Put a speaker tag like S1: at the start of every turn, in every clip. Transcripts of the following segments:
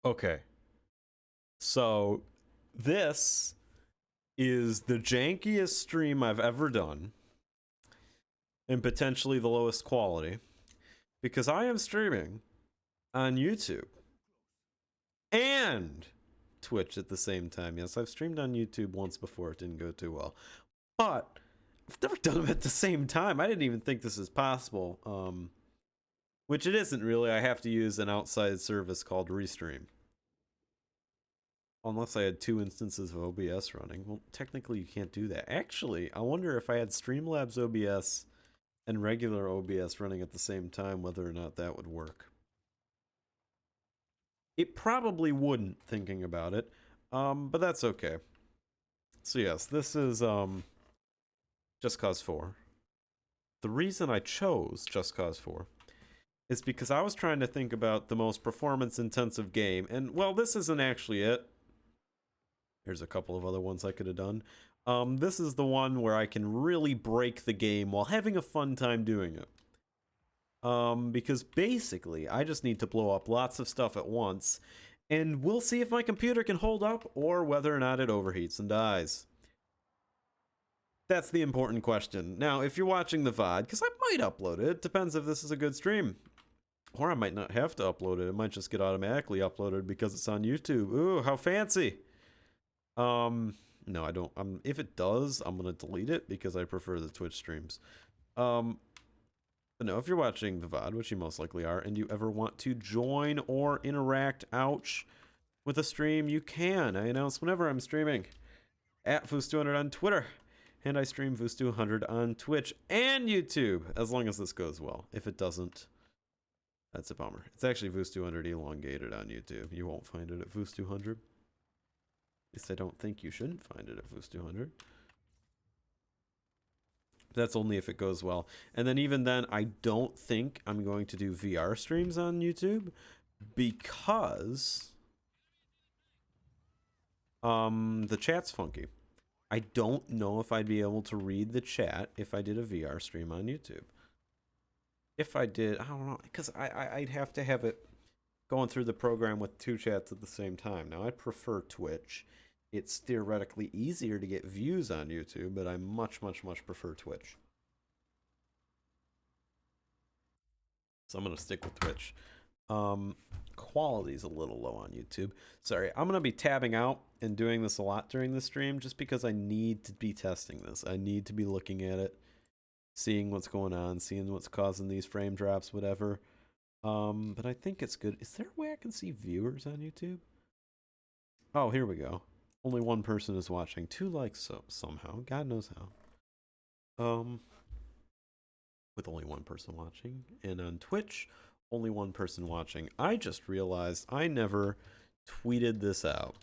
S1: Okay, so this is the jankiest stream I've ever done, and potentially the lowest quality, because I am streaming on YouTube and Twitch at the same time. Yes, I've streamed on YouTube once before. It didn't go too well, but I've never done them at the same time. I didn't even think this is possible, which it isn't really. I have to use an outside service called Restream. Unless I had 2 instances of OBS running. Well, technically you can't do that. Actually, I wonder if I had Streamlabs OBS and regular OBS running at the same time, whether or not that would work. It probably wouldn't, thinking about it, but that's okay. So yes, this is Just Cause 4. The reason I chose Just Cause 4 is because I was trying to think about the most performance-intensive game, and, well, this isn't actually it. There's a couple of other ones I could have done. This is the one where I can really break the game while having a fun time doing it. Because basically, I just need to blow up lots of stuff at once, and we'll see if my computer can hold up or whether or not it overheats and dies. That's the important question. Now, if you're watching the VOD, because I might upload it, depends if this is a good stream. Or I might not have to upload it. It might just get automatically uploaded because it's on YouTube. Ooh, how fancy! No, I don't. If it does, I'm gonna delete it because I prefer the Twitch streams. But no, if you're watching the VOD, which you most likely are, and you ever want to join or interact, ouch, with a stream, you can. I announce whenever I'm streaming at Foos200 on Twitter, and I stream Foos200 on Twitch and YouTube, as long as this goes well. If it doesn't, that's a bummer. It's actually Foos200 elongated on YouTube. You won't find it at Foos200. At least I don't think you shouldn't find it at Foos200. That's only if it goes well. And then even then, I don't think I'm going to do VR streams on YouTube because the chat's funky. I don't know if I'd be able to read the chat if I did a VR stream on YouTube. If I did, I don't know, because I'd have to have it going through the program with 2 chats at the same time. Now, I prefer Twitch. It's theoretically easier to get views on YouTube, but I much, much, much prefer Twitch. So I'm going to stick with Twitch. Quality's a little low on YouTube. Sorry, I'm going to be tabbing out and doing this a lot during the stream just because I need to be testing this. I need to be looking at it, seeing what's going on, seeing what's causing these frame drops, whatever. But I think it's good. Is there a way I can see viewers on YouTube? Oh, here we go. only one person is watching. 2 likes somehow. God knows how. With only one person watching. And on Twitch, only one person watching. I just realized I never tweeted this out.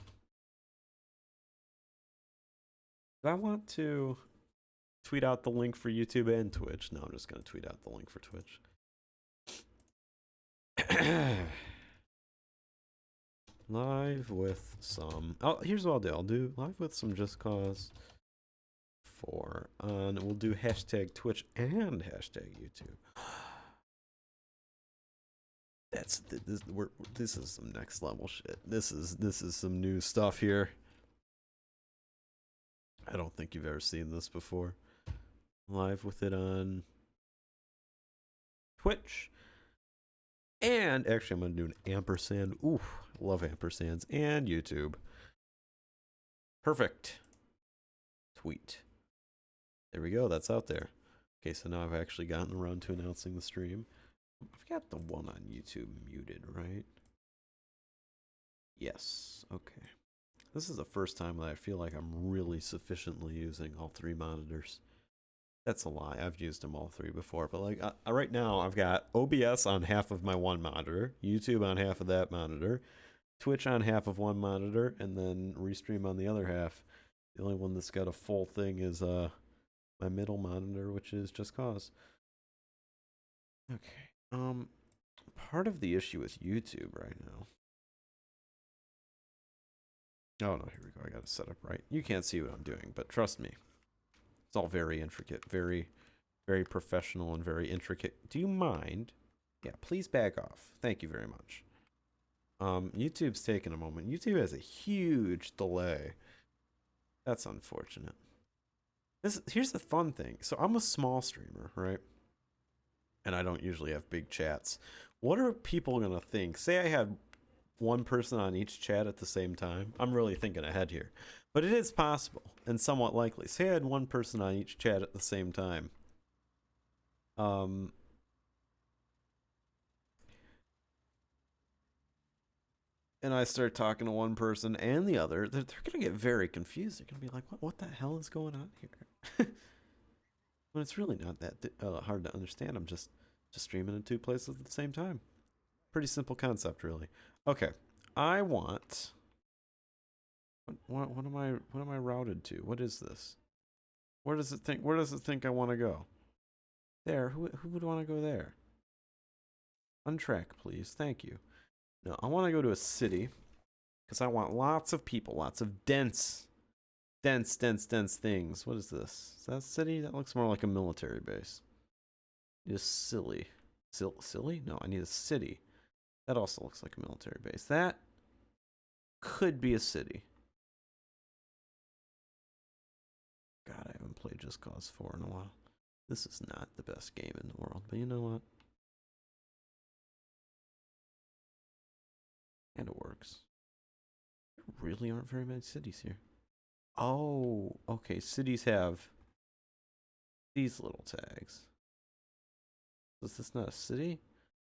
S1: Do I want to tweet out the link for YouTube and Twitch? No, I'm just going to tweet out the link for Twitch. Live with some... Oh, here's what I'll do. I'll do live with some Just Cause 4. And we'll do hashtag Twitch and hashtag YouTube. This is some next level shit. This is some new stuff here. I don't think you've ever seen this before. Live with it on Twitch. And actually, I'm going to do an ampersand. Ooh, love ampersands. And YouTube. Perfect. Tweet. There we go. That's out there. Okay, so now I've actually gotten around to announcing the stream. I've got the one on YouTube muted, right? Yes. Okay. This is the first time that I feel like I'm really sufficiently using all 3 monitors. That's a lie. I've used them all 3 before, but like right now I've got OBS on half of my one monitor, YouTube on half of that monitor, Twitch on half of one monitor, and then Restream on the other half. The only one that's got a full thing is my middle monitor, which is Just Cause. Okay. Part of the issue with YouTube right now. Oh no, here we go. I got it set up right. You can't see what I'm doing, but trust me. It's all very intricate, very, very professional and very intricate. Do you mind? Yeah, please back off. Thank you very much. YouTube's taking a moment. YouTube has a huge delay. That's unfortunate. Here's the fun thing. So I'm a small streamer, right? And I don't usually have big chats. What are people gonna think? Say I had one person on each chat at the same time. I'm really thinking ahead here. But it is possible and somewhat likely. Say I had one person on each chat at the same time. And I start talking to one person and the other, they're going to get very confused. They're going to be like, what the hell is going on here? When it's really not that hard to understand. I'm just streaming in 2 places at the same time. Pretty simple concept, really. Okay, I want... What am I routed to? What is this? Where does it think I want to go? There. Who would want to go there? Untrack, please. Thank you. No, I want to go to a city because I want lots of people, lots of dense things. What is this? Is that a city? That looks more like a military base. Just silly. Silly? No, I need a city. That also looks like a military base. That could be a city. God, I haven't played Just Cause 4 in a while. This is not the best game in the world, but you know what? And it works. There really aren't very many cities here. Oh, okay. Cities have these little tags. Is this not a city?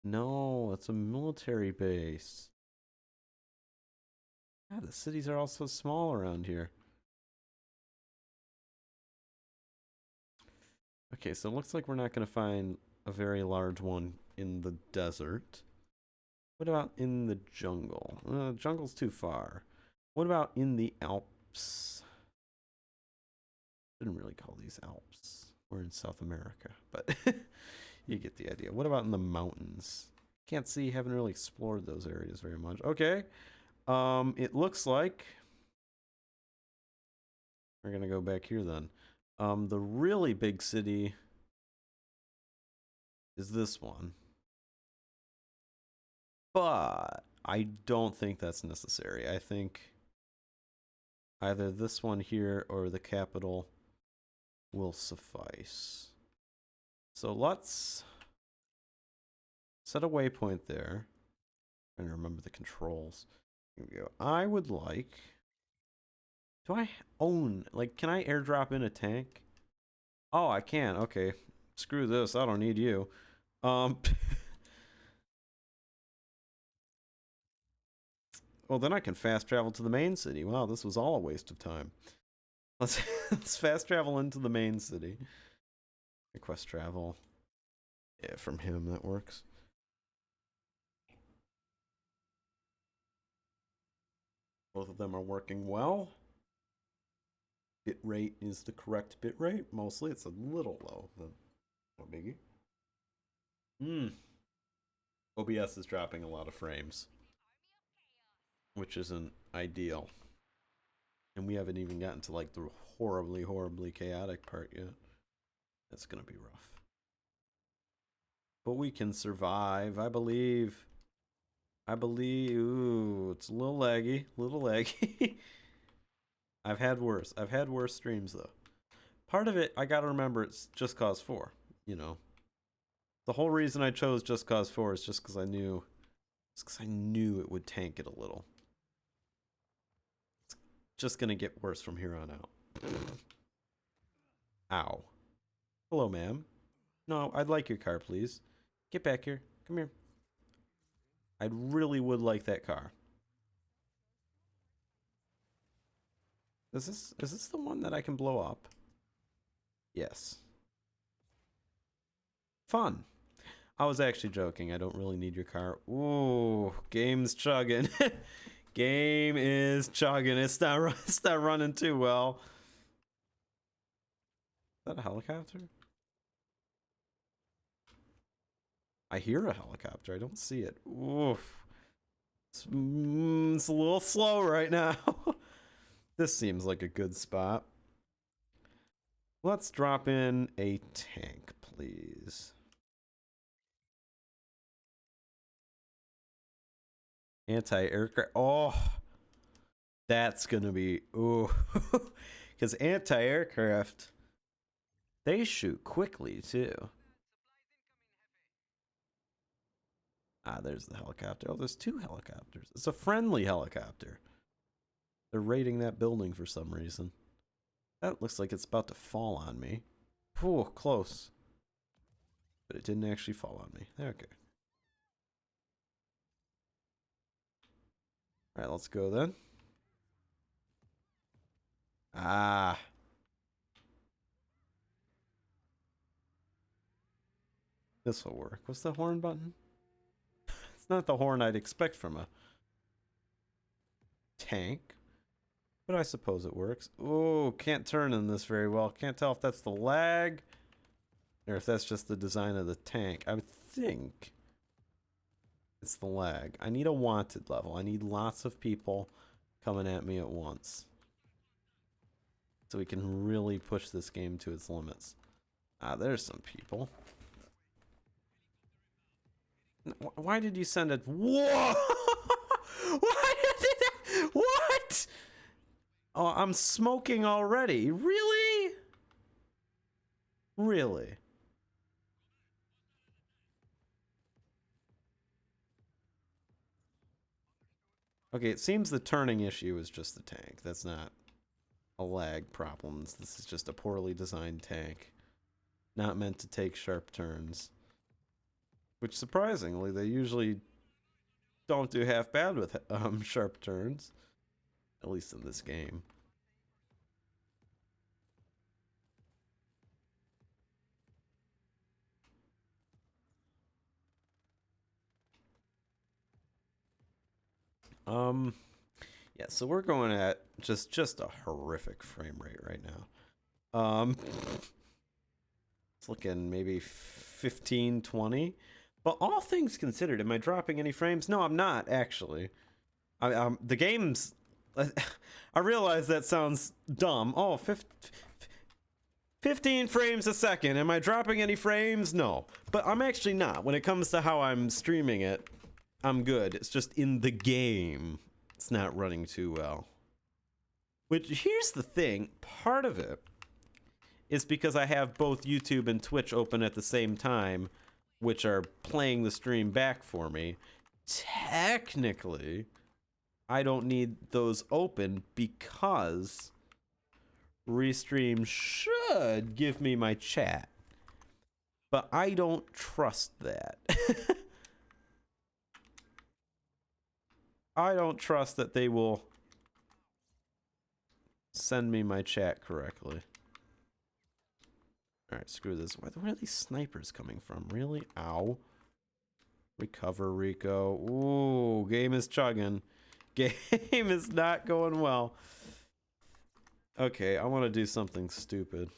S1: No, it's a military base. God, the cities are all so small around here. Okay, so it looks like we're not going to find a very large one in the desert. What about in the jungle? Jungle's too far. What about in the Alps? Shouldn't really call these Alps. We're in South America, but you get the idea. What about in the mountains? Can't see, haven't really explored those areas very much. Okay. It looks like we're gonna go back here then. The really big city is this one. But I don't think that's necessary. I think either this one here or the capital will suffice. So let's set a waypoint there. I'm trying to remember the controls. Here we go. I would like... Do I own... Like, can I airdrop in a tank? Oh, I can. Okay. Screw this. I don't need you. Oh, then I can fast travel to the main city. Wow, this was all a waste of time. Let's fast travel into the main city. Request travel. Yeah, from him, that works. Both of them are working well. Bit rate is the correct bit rate. Mostly, it's a little low, but no biggie. OBS is dropping a lot of frames, which isn't ideal. And we haven't even gotten to like the horribly, horribly chaotic part yet. That's gonna be rough. But we can survive, I believe. Ooh, it's a little laggy, I've had worse. I've had worse streams though. Part of it, I gotta remember, it's Just Cause 4. You know, the whole reason I chose Just Cause 4 is just because I knew it would tank it a little. It's just gonna get worse from here on out. Ow. Hello, ma'am. No, I'd like your car, please. Get back here. Come here. I really would like that car. Is this the one that I can blow up? Yes. Fun. I was actually joking. I don't really need your car. Ooh, game's chugging. Game is chugging. It's not running too well. Is that a helicopter? I hear a helicopter. I don't see it. Oof. It's a little slow right now. This seems like a good spot. Let's drop in a tank, please. Anti-aircraft. Oh, that's gonna be ooh, because anti-aircraft, they shoot quickly too. Ah, there's the helicopter. Oh, there's two helicopters. It's a friendly helicopter. They're raiding that building for some reason. That looks like it's about to fall on me. Whew, close. But it didn't actually fall on me. Okay. Alright, let's go then. Ah. This will work. What's the horn button? It's not the horn I'd expect from a tank. But I suppose it works. Ooh, can't turn in this very well. Can't tell if that's the lag or if that's just the design of the tank. I would think it's the lag. I need a wanted level. I need lots of people coming at me at once, so we can really push this game to its limits. Ah, there's some people. Why did you send it? Whoa! Why did that? What? Oh, I'm smoking already. Really? Really? Okay, it seems the turning issue is just the tank. That's not a lag problem. This is just a poorly designed tank. Not meant to take sharp turns. Which, surprisingly, they usually don't do half bad with sharp turns. At least in this game. Yeah, so we're going at just a horrific frame rate right now. It's looking maybe 15, 20. But all things considered, am I dropping any frames? No, I'm not, actually. The game's... I realize that sounds dumb. Oh, 15 frames a second. Am I dropping any frames? No. But I'm actually not. When it comes to how I'm streaming it, I'm good. It's just in the game, it's not running too well. Which, here's the thing. Part of it is because I have both YouTube and Twitch open at the same time, which are playing the stream back for me. Technically, I don't need those open because Restream should give me my chat. But I don't trust that. I don't trust that they will send me my chat correctly. Alright, screw this. Where are these snipers coming from? Really? Ow. Recover, Rico. Ooh, game is chugging. Game is not going well. Okay, I want to do something stupid.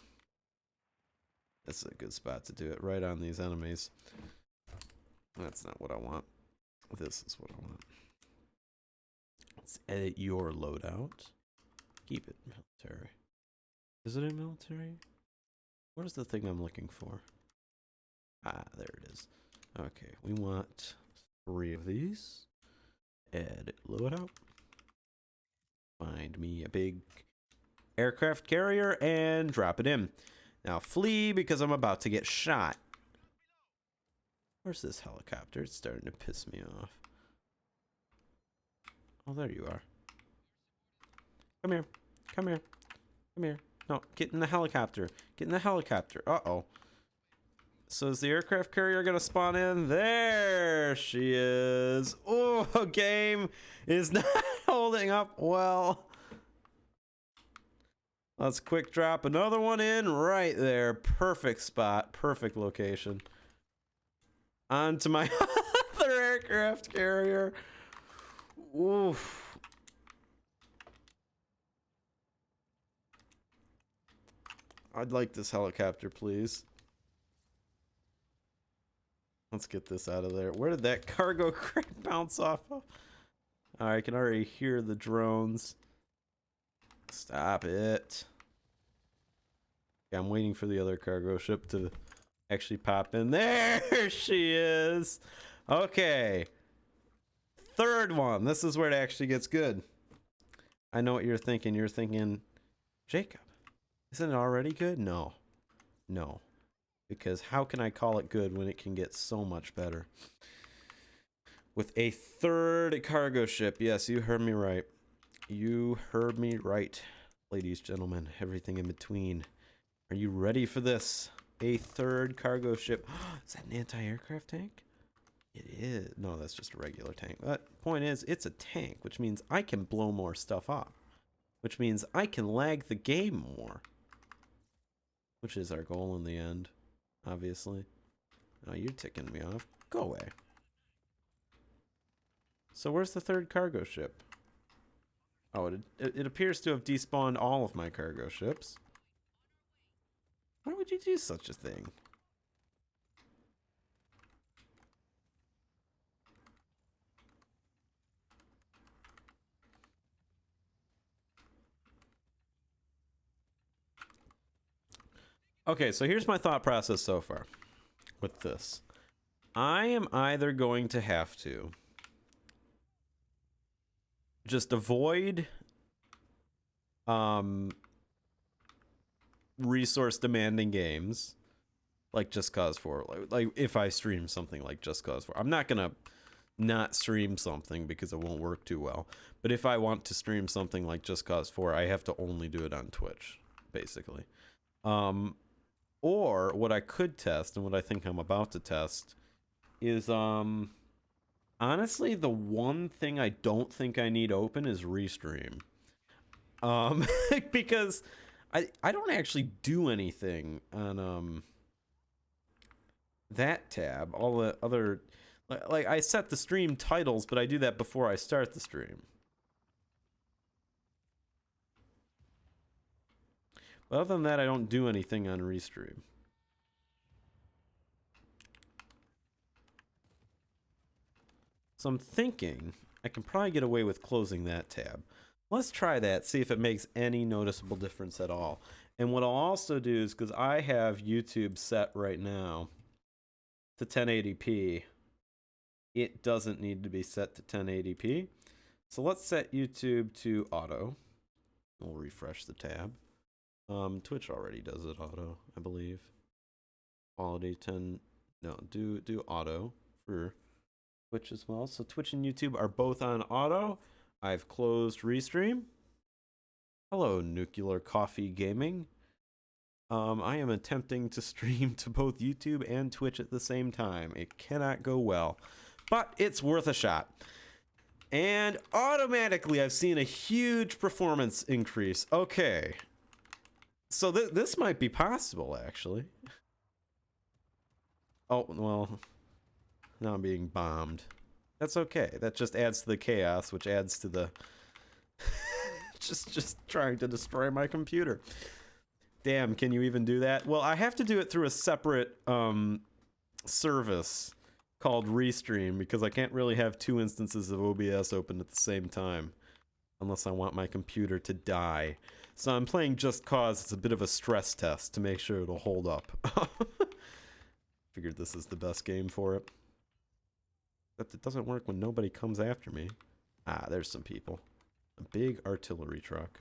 S1: This is a good spot to do it, right on these enemies. That's not what I want. This is what I want. Let's edit your loadout. Keep it military. Is it in military? Where's the thing I'm looking for? Ah, there it is. Okay, we want 3 of these. Edit loadout. Find me a big aircraft carrier and drop it in. Now flee because I'm about to get shot. Where's this helicopter? It's starting to piss me off. Oh, there you are. Come here. Come here. Come here. No, get in the helicopter. Get in the helicopter. Uh-oh. So is the aircraft carrier gonna spawn in? There she is. Oh, game is not holding up well. Let's quick drop another one in right there. Perfect spot. Perfect location. Onto my other aircraft carrier. Oof. I'd like this helicopter, please. Let's get this out of there. Where did that cargo crate bounce off of? I can already hear the drones. Stop it. Yeah, I'm waiting for the other cargo ship to actually pop in. There she is. Okay. Third one. This is where it actually gets good. I know what you're thinking. You're thinking, Jacob, isn't it already good? No. No. Because how can I call it good when it can get so much better? With a third cargo ship. Yes, you heard me right. You heard me right. Ladies, gentlemen, everything in between. Are you ready for this? A third cargo ship. Is that an anti-aircraft tank? It is. No, that's just a regular tank. But point is, it's a tank, which means I can blow more stuff up. Which means I can lag the game more. Which is our goal in the end, obviously. Oh, you're ticking me off. Go away. So where's the third cargo ship? Oh, it appears to have despawned all of my cargo ships. Why would you do such a thing? Okay, so here's my thought process so far with this. I am either going to have to just avoid resource demanding games like Just Cause 4. Like if I stream something like Just Cause 4. I'm not gonna not stream something because it won't work too well. But if I want to stream something like Just Cause 4, I have to only do it on Twitch, basically. Or what I could test, and what I think I'm about to test, is honestly, the one thing I don't think I need open is Restream. Because I don't actually do anything on that tab. All the other, like I set the stream titles, but I do that before I start the stream. But other than that, I don't do anything on Restream. So I'm thinking I can probably get away with closing that tab. Let's try that, see if it makes any noticeable difference at all. And what I'll also do is, because I have YouTube set right now to 1080p, it doesn't need to be set to 1080p. So let's set YouTube to auto. We'll refresh the tab. Twitch already does it auto, I believe. Quality 10, no, do auto for Twitch as well. So Twitch and YouTube are both on auto. I've closed Restream. Hello, Nuclear Coffee Gaming. I am attempting to stream to both YouTube and Twitch at the same time. It cannot go well, but it's worth a shot. And automatically, I've seen a huge performance increase. Okay. So this might be possible, actually. Oh, well, now I'm being bombed. That's okay. That just adds to the chaos, which adds to the... just trying to destroy my computer. Damn, can you even do that? Well, I have to do it through a separate service called Restream, because I can't really have two instances of OBS open at the same time unless I want my computer to die. So I'm playing Just Cause. It's a bit of a stress test to make sure it'll hold up. Figured this is the best game for it. But it doesn't work when nobody comes after me. Ah, there's some people. A big artillery truck.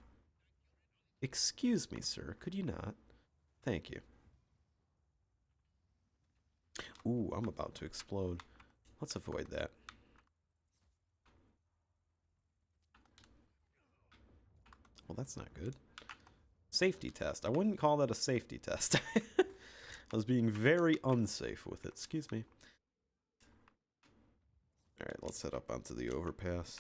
S1: Excuse me, sir. Could you not? Thank you. Ooh, I'm about to explode. Let's avoid that. Well, that's not good. Safety test. I wouldn't call that a safety test. I was being very unsafe with it. Excuse me. Alright, let's head up onto the overpass.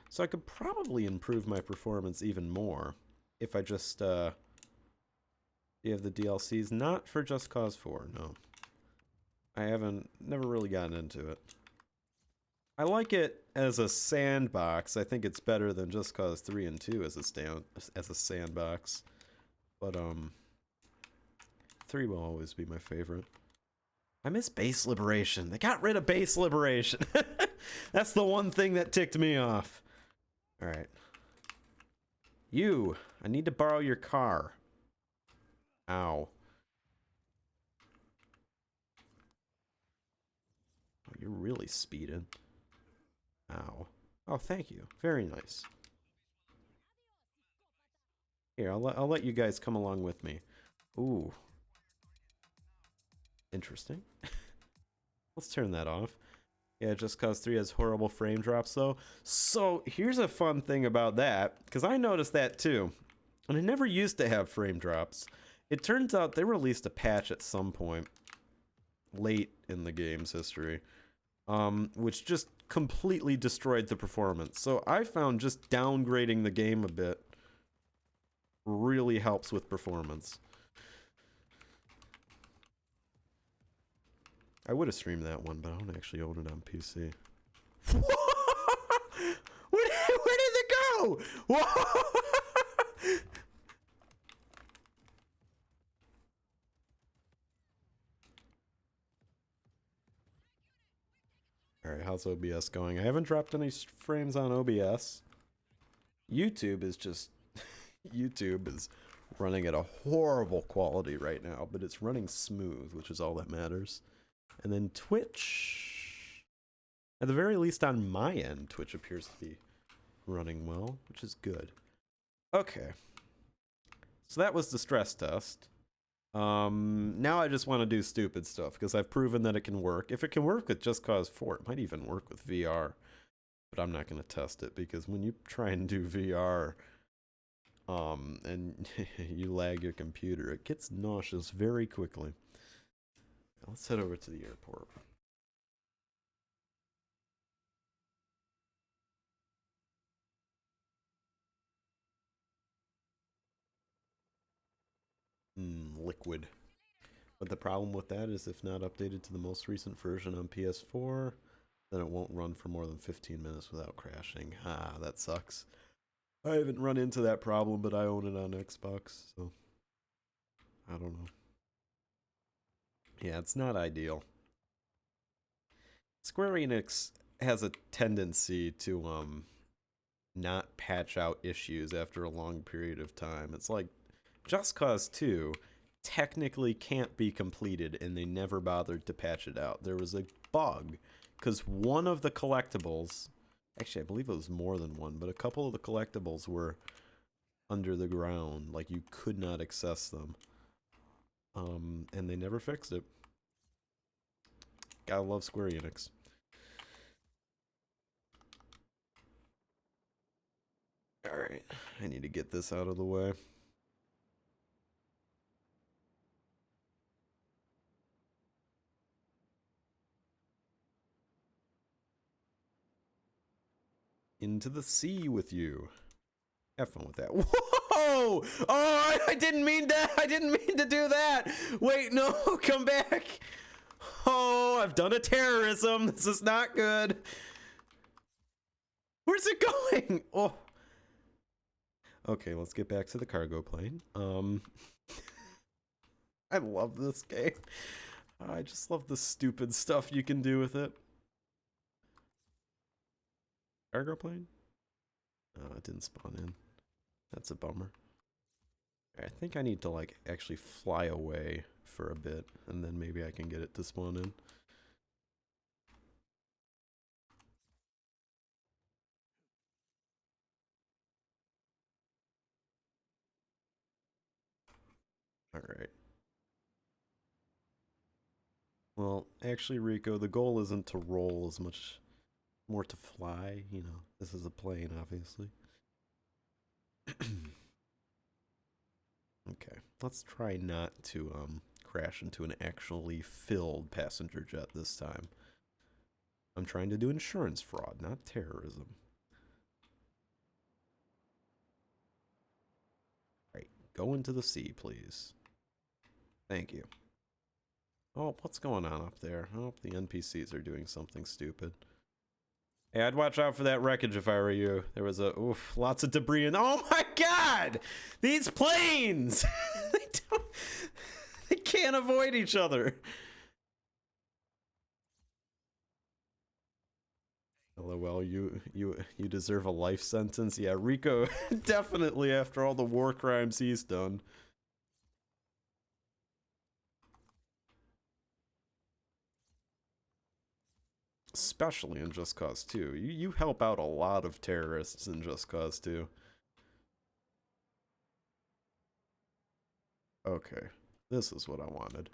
S1: So I could probably improve my performance even more if I just, you have the DLCs, not for Just Cause 4, no. I never really gotten into it. I like it as a sandbox. I think it's better than Just Cause 3 and 2 as a sandbox. But, 3 will always be my favorite. I miss base liberation. They got rid of base liberation. That's the one thing that ticked me off. Alright. You, I need to borrow your car. Ow. Oh, you're really speeding. Ow. Oh, thank you. Very nice. Here, I'll let you guys come along with me. Ooh. Interesting. Let's turn that off. Yeah, Just Cause 3 has horrible frame drops, though. So, here's a fun thing about that, because I noticed that, too. And I never used to have frame drops. It turns out they released a patch at some point late in the game's history, which just completely destroyed the performance. So I found just downgrading the game a bit really helps with performance. I would have streamed that one, but I don't actually own it on PC. Where did it go? Alright, how's OBS going? I haven't dropped any frames on OBS. YouTube is just... YouTube is running at a horrible quality right now, but it's running smooth, which is all that matters. And then Twitch... At the very least on my end, Twitch appears to be running well, which is good. Okay. So that was the stress test. Now I just want to do stupid stuff, because I've proven that it can work. If it can work with Just Cause 4, it might even work with VR. But I'm not going to test it, because when you try and do VR, and you lag your computer, it gets nauseous very quickly. Let's head over to the airport. Liquid. But the problem with that is if not updated to the most recent version on PS4, then it won't run for more than 15 minutes without crashing. Ah, that sucks. I haven't run into that problem, but I own it on Xbox, so I don't know. Yeah, it's not ideal. Square Enix has a tendency to not patch out issues after a long period of time. It's like Just Cause 2 technically can't be completed, and they never bothered to patch it out. There was a bug because one of the collectibles, actually I believe it was more than one, but a couple of the collectibles were under the ground, like you could not access them, and they never fixed it. Gotta love Square Enix. Alright, I need to get this out of the way. into the sea with you. Have fun with that. Whoa! Oh, I didn't mean that. I didn't mean to do that. Wait, no, come back. Oh, I've done a terrorism. This is not good. Where's it going? Oh. Okay, let's get back to the cargo plane. I love this game. I just love the stupid stuff you can do with it. Cargo plane? Oh, it didn't spawn in. That's a bummer. I think I need to, like, actually fly away for a bit, and then maybe I can get it to spawn in. Alright. Well, actually, Rico, the goal isn't to roll as much, more to fly, you know. This is a plane, obviously. Okay, let's try not to crash into an actually filled passenger jet this time. I'm trying to do insurance fraud, not terrorism. Right, go into the sea, please. Thank you. Oh, what's going on up there? I hope the NPCs are doing something stupid. Hey, I'd watch out for that wreckage if I were you. There was lots of debris and oh my god! These planes! They can't avoid each other. LOL, you deserve a life sentence. Yeah, Rico, definitely after all the war crimes he's done. Especially in Just Cause 2. You help out a lot of terrorists in Just Cause 2. Okay, this is what I wanted.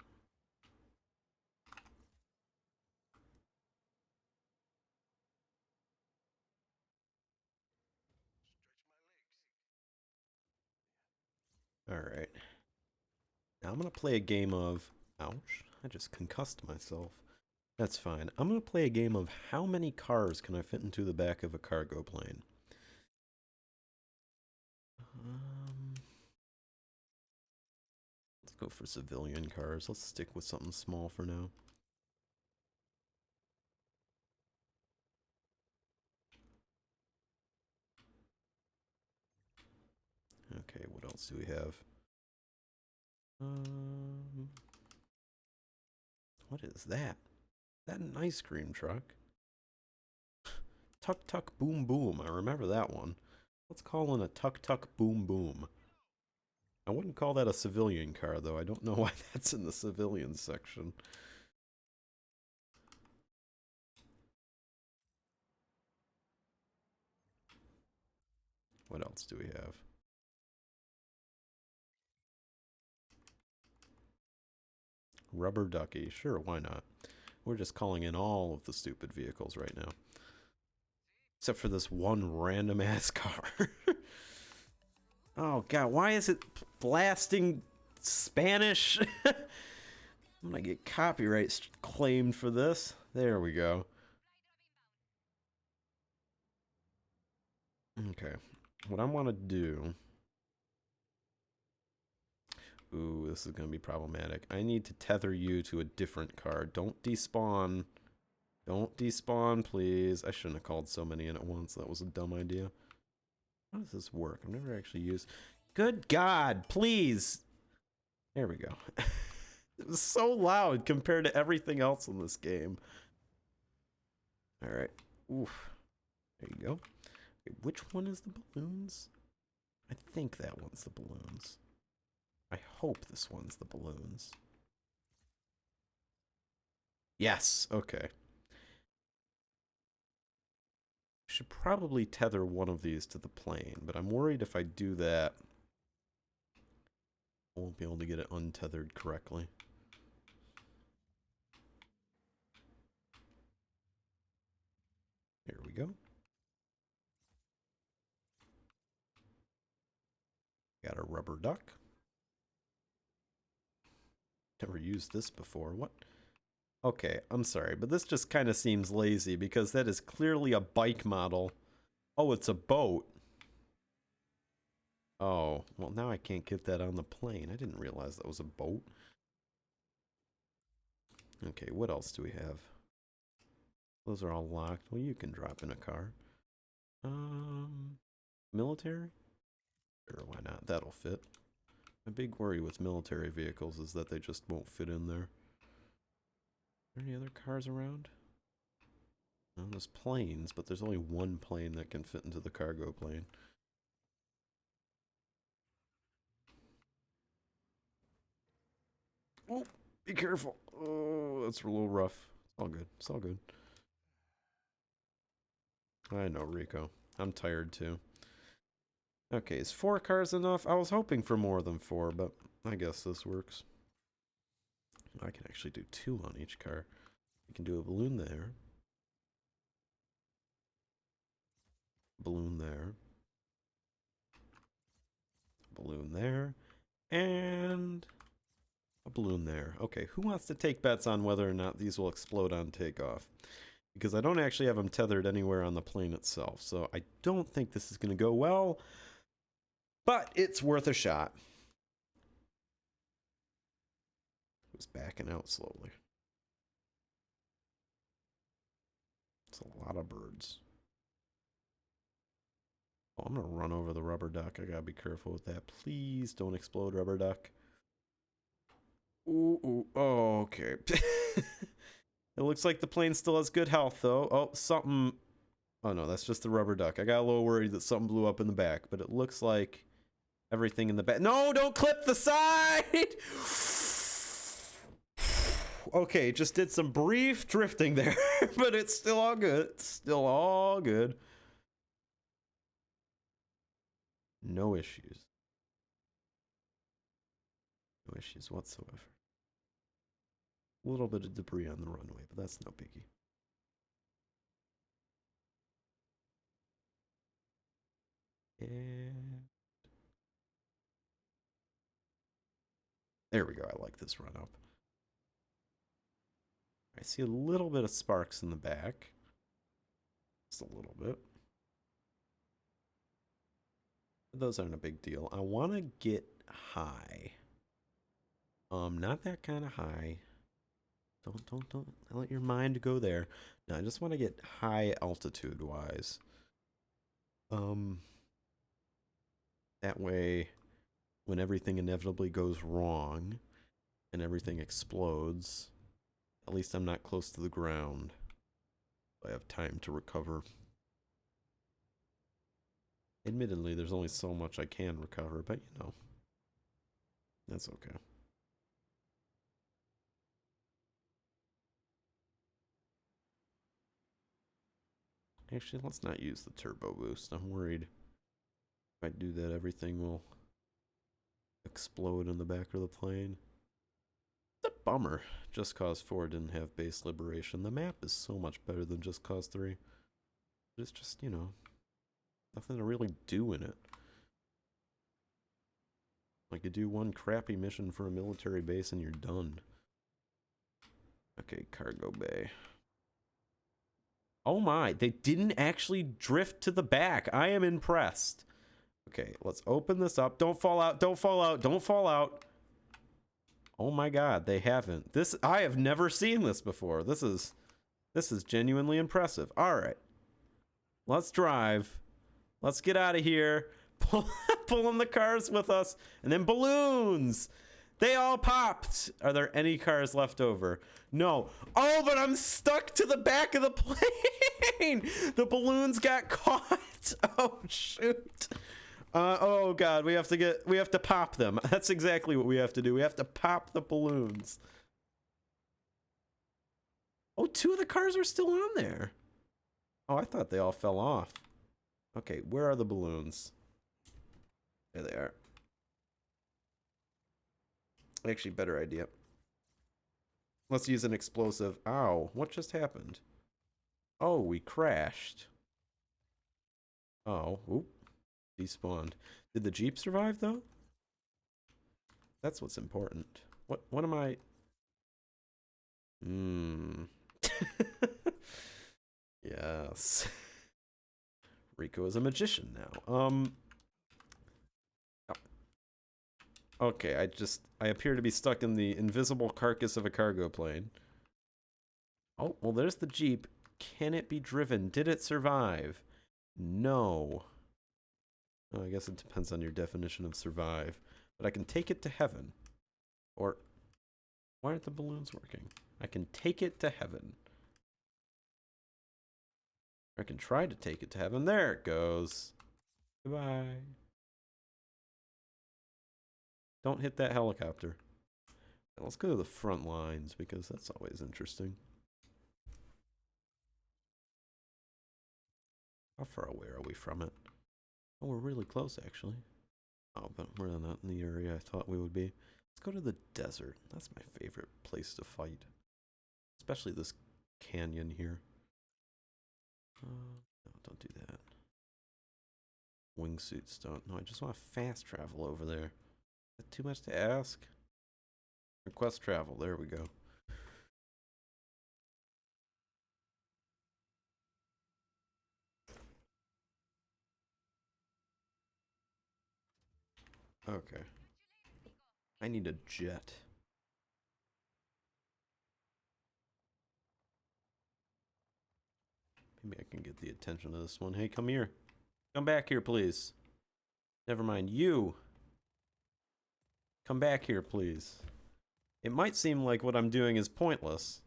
S1: Alright. Now I'm gonna play a game of... Ouch, I just concussed myself. That's fine. I'm gonna play a game of how many cars can I fit into the back of a cargo plane. Let's go for civilian cars. Let's stick with something small for now. Okay, what else do we have? What is that? Is that an ice cream truck? Tuk Tuk Boom Boom. I remember that one. Let's call in a Tuk Tuk Boom Boom. I wouldn't call that a civilian car, though. I don't know why that's in the civilian section. What else do we have? Rubber ducky. Sure, why not? We're just calling in all of the stupid vehicles right now. Except for this one random ass car. Oh god, why is it blasting Spanish? I'm gonna get copyright claimed for this. There we go. Okay, what I want to do... Ooh, this is gonna be problematic. I need to tether you to a different car. Don't despawn. Don't despawn, please. I shouldn't have called so many in at once. That was a dumb idea. How does this work? I've never actually used... Good God, please! There we go. It was so loud compared to everything else in this game. Alright. Oof. There you go. Okay, which one is the balloons? I think that one's the balloons. I hope this one's the balloons. Yes, okay. Should probably tether one of these to the plane, but I'm worried if I do that, I won't be able to get it untethered correctly. Here we go. Got a rubber duck. Never used this before. What? Okay, I'm sorry, but this just kind of seems lazy because that is clearly a bike model Oh, it's a boat. Oh, well, now I can't get that on the plane. I didn't realize that was a boat. Okay, what else do we have? Those are all locked. Well, you can drop in a car. Military? Sure, why not? That'll fit. My big worry with military vehicles is that they just won't fit in there. Are there any other cars around? No, there's planes, but there's only one plane that can fit into the cargo plane. Oh, be careful. Oh, that's a little rough. It's all good. It's all good. I know, Rico. I'm tired too. Okay, is 4 cars enough? I was hoping for more than 4, but I guess this works. I can actually do 2 on each car. I can do a balloon there. Balloon there. Balloon there. And a balloon there. Okay, who wants to take bets on whether or not these will explode on takeoff? Because I don't actually have them tethered anywhere on the plane itself, so I don't think this is going to go well. But it's worth a shot. It was backing out slowly. It's a lot of birds. Oh, I'm going to run over the rubber duck. I got to be careful with that. Please don't explode, rubber duck. Ooh, ooh. Oh, okay. It looks like the plane still has good health, though. Oh, something... Oh, no, that's just the rubber duck. I got a little worried that something blew up in the back, but it looks like everything in the back... No, don't clip the side! Okay, just did some brief drifting there, but it's still all good. It's still all good. No issues. No issues whatsoever. A little bit of debris on the runway, but that's no biggie. And there we go. I like this run up. I see a little bit of sparks in the back. Just a little bit. Those aren't a big deal. I want to get high. Not that kind of high. Don't let your mind go there. No, I just want to get high altitude wise. That way, when everything inevitably goes wrong and everything explodes, at least I'm not close to the ground. I have time to recover. Admittedly, there's only so much I can recover, but you know, that's okay. Actually, let's not use the turbo boost. I'm worried if I do that, everything will explode in the back of the plane. It's a bummer. Just Cause 4 didn't have base liberation. The map is so much better than Just Cause 3. It's just, you know, nothing to really do in it. Like, you do one crappy mission for a military base and you're done. Okay, cargo bay. Oh my, they didn't actually drift to the back. I am impressed. Okay, let's open this up. Don't fall out, don't fall out, don't fall out. Oh my god, they haven't. I have never seen this before. This is genuinely impressive. All right. Let's drive. Let's get out of here. Pull in the cars with us. And then balloons. They all popped. Are there any cars left over? No. Oh, but I'm stuck to the back of the plane. The balloons got caught. Oh, shoot. Oh god, we have to pop them. That's exactly what we have to do. We have to pop the balloons. Oh, 2 of the cars are still on there. Oh, I thought they all fell off. Okay, where are the balloons? There they are. Actually, better idea. Let's use an explosive. Ow, what just happened? Oh, we crashed. Oh, oop. Despawned. Did the Jeep survive, though? That's what's important. What am I... Yes. Rico is a magician now. Okay, I appear to be stuck in the invisible carcass of a cargo plane. Oh, well, there's the Jeep. Can it be driven? Did it survive? No. Oh, I guess it depends on your definition of survive. But I can take it to heaven. Or, why aren't the balloons working? I can take it to heaven. I can try to take it to heaven. There it goes. Goodbye. Don't hit that helicopter. Let's go to the front lines because that's always interesting. How far away are we from it? Oh, we're really close actually. Oh, but we're not in the area I thought we would be. Let's go to the desert. That's my favorite place to fight. Especially this canyon here. No, don't do that. Wingsuits don't. No, I just want to fast travel over there. Is that too much to ask? Request travel. There we go. Okay. I need a jet. Maybe I can get the attention of this one. Hey, come here. Come back here, please. Never mind. You. Come back here, please. It might seem like what I'm doing is pointless.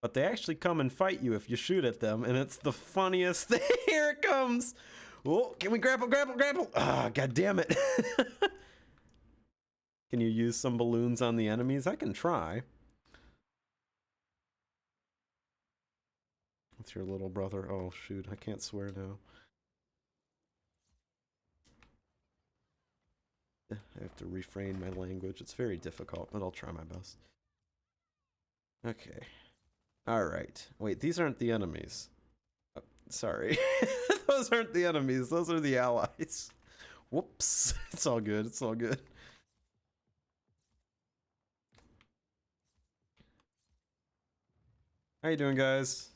S1: But they actually come and fight you if you shoot at them, and it's the funniest thing. Here it comes! Oh, can we grapple, grapple, grapple? Ah, god damn it. Can you use some balloons on the enemies? I can try. It's your little brother. Oh, shoot, I can't swear now. I have to refrain my language. It's very difficult, but I'll try my best. Okay. Alright. Wait, these aren't the enemies. Oh, sorry. Those aren't the enemies. Those are the allies. Whoops. It's all good. It's all good. How you doing, guys?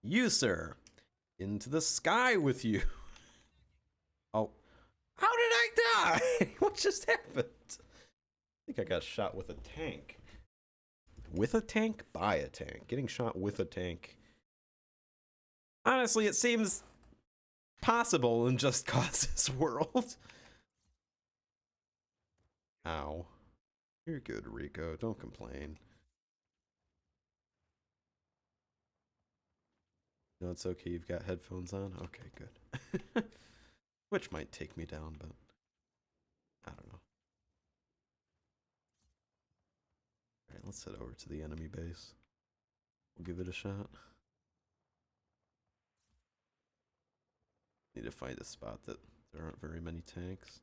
S1: You, sir. Into the sky with you. Oh. How did I die? What just happened? I think I got shot with a tank. With a tank? By a tank. Getting shot with a tank. Honestly, it seems possible in Just Cause's world. Ow. You're good, Rico. Don't complain. No, it's okay. You've got headphones on? Okay, good. Which might take me down, but I don't know. Alright, let's head over to the enemy base. We'll give it a shot. Need to find a spot that there aren't very many tanks.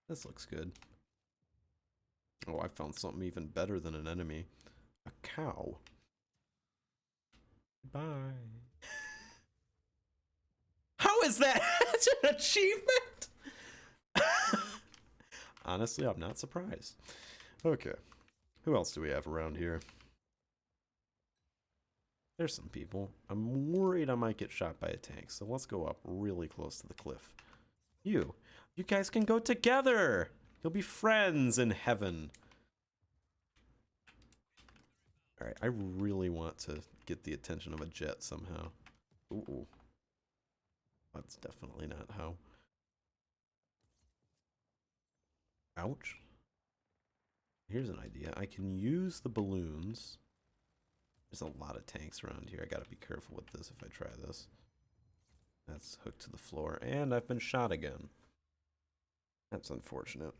S1: This looks good. Oh, I found something even better than an enemy. A cow. Bye. How is that an achievement? Honestly, I'm not surprised. Okay. Who else do we have around here? There's some people. I'm worried I might get shot by a tank, so let's go up really close to the cliff. You guys can go together! You'll be friends in heaven. Alright, I really want to get the attention of a jet somehow. Ooh. That's definitely not how. Ouch. Here's an idea. I can use the balloons. There's a lot of tanks around here. I gotta be careful with this if I try this. That's hooked to the floor, and I've been shot again. That's unfortunate.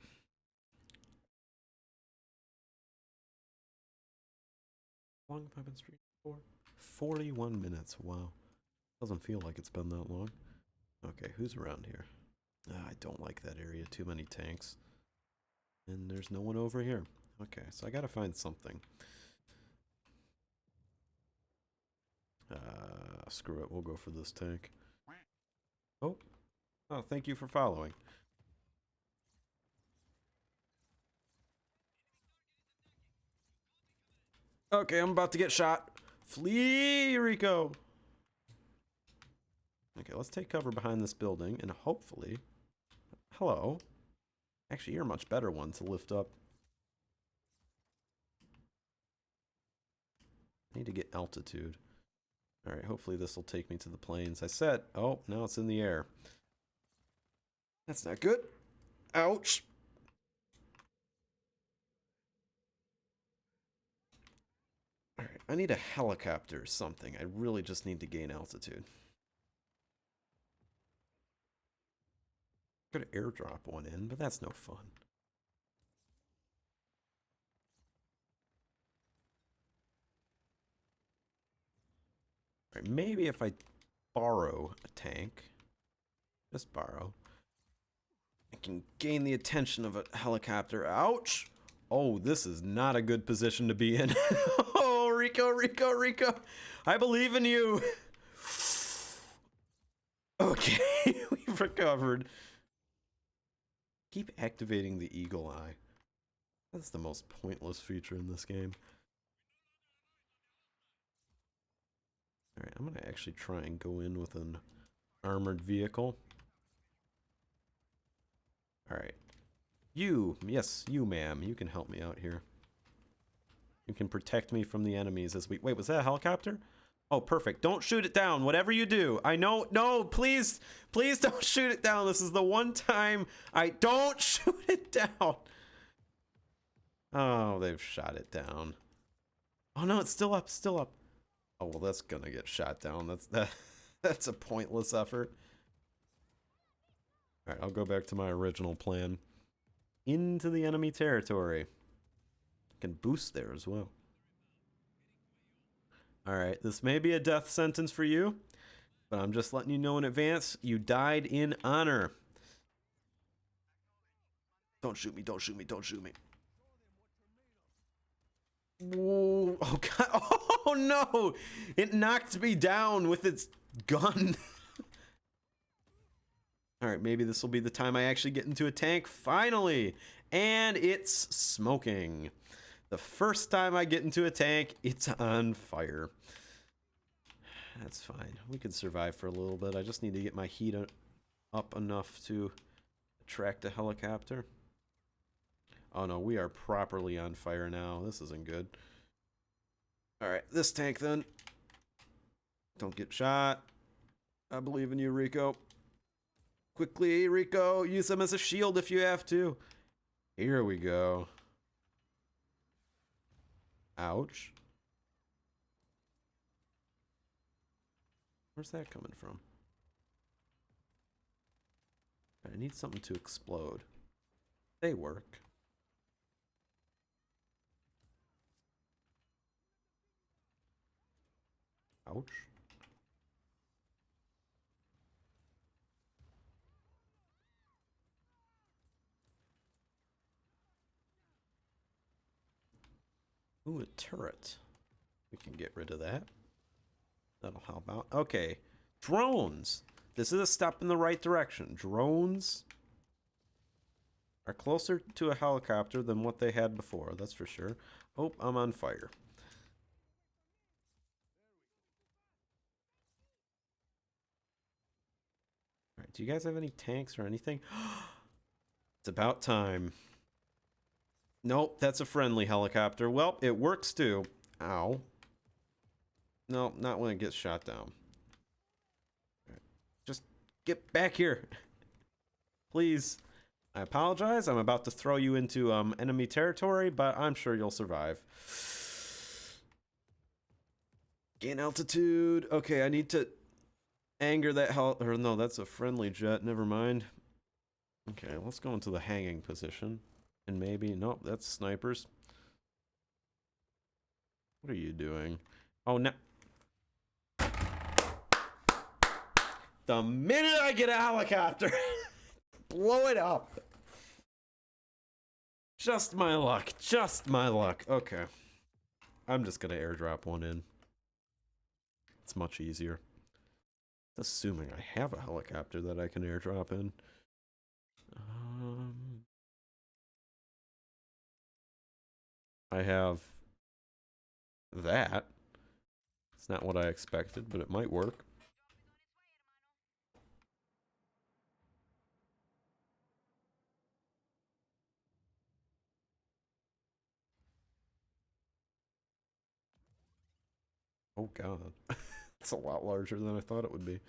S1: How long have I been streaming for? 41 minutes. Wow. Doesn't feel like it's been that long. Okay, who's around here? I don't like that area. Too many tanks. And there's no one over here. Okay, so I gotta find something. Screw it. We'll go for this tank. Oh. Oh, thank you for following. Okay, I'm about to get shot. Flee, Rico. Okay, let's take cover behind this building and hopefully... Hello. Actually, you're a much better one to lift up. I need to get altitude. Alright, hopefully this will take me to the plains. I said... Oh, now it's in the air. That's not good. Ouch. Alright, I need a helicopter or something. I really just need to gain altitude. Could airdrop one in, but that's no fun. Alright, maybe if I borrow a tank, just borrow, I can gain the attention of a helicopter. Ouch! Oh, this is not a good position to be in. Oh, Rico, Rico, Rico! I believe in you! Okay, we've recovered. Keep activating the eagle eye. That's the most pointless feature in this game. Alright, I'm gonna actually try and go in with an armored vehicle. Alright. You, yes, you ma'am, you can help me out here. You can protect me from the enemies as we... Wait, was that a helicopter? Oh, perfect. Don't shoot it down, whatever you do. I know... No, please, please don't shoot it down. This is the one time I... Don't shoot it down! Oh, they've shot it down. Oh no, it's still up, still up. Oh, well, that's gonna get shot down. That's a pointless effort. Alright, I'll go back to my original plan. Into the enemy territory. Can boost there as well. Alright, this may be a death sentence for you, but I'm just letting you know in advance, you died in honor. Don't shoot me, don't shoot me, don't shoot me. Whoa, oh god, oh no! It knocked me down with its gun. Alright, maybe this will be the time I actually get into a tank, finally! And it's smoking. The first time I get into a tank, it's on fire. That's fine. We can survive for a little bit. I just need to get my heat up enough to attract a helicopter. Oh no, we are properly on fire now. This isn't good. Alright, this tank then. Don't get shot. I believe in you, Rico. Quickly, Rico, use them as a shield if you have to. Here we go. Ouch. Where's that coming from? I need something to explode. They work. Ouch. Ooh, a turret. We can get rid of that. That'll help out. Okay. Drones. This is a step in the right direction. Drones are closer to a helicopter than what they had before, that's for sure. Oh, I'm on fire. Alright, do you guys have any tanks or anything? It's about time. Nope, that's a friendly helicopter. Well, it works too. Ow. No, not when it gets shot down. Right. Just get back here. Please. I apologize. I'm about to throw you into enemy territory, but I'm sure you'll survive. Gain altitude. Okay, I need to anger that or no, that's a friendly jet. Never mind. Okay, let's go into the hanging position. And maybe... Nope, that's snipers. What are you doing? Oh, no. The minute I get a helicopter, blow it up. Just my luck. Just my luck. Okay. I'm just gonna airdrop one in. It's much easier. Assuming I have a helicopter that I can airdrop in. I have that. It's not what I expected, but it might work. Oh god. It's a lot larger than I thought it would be. I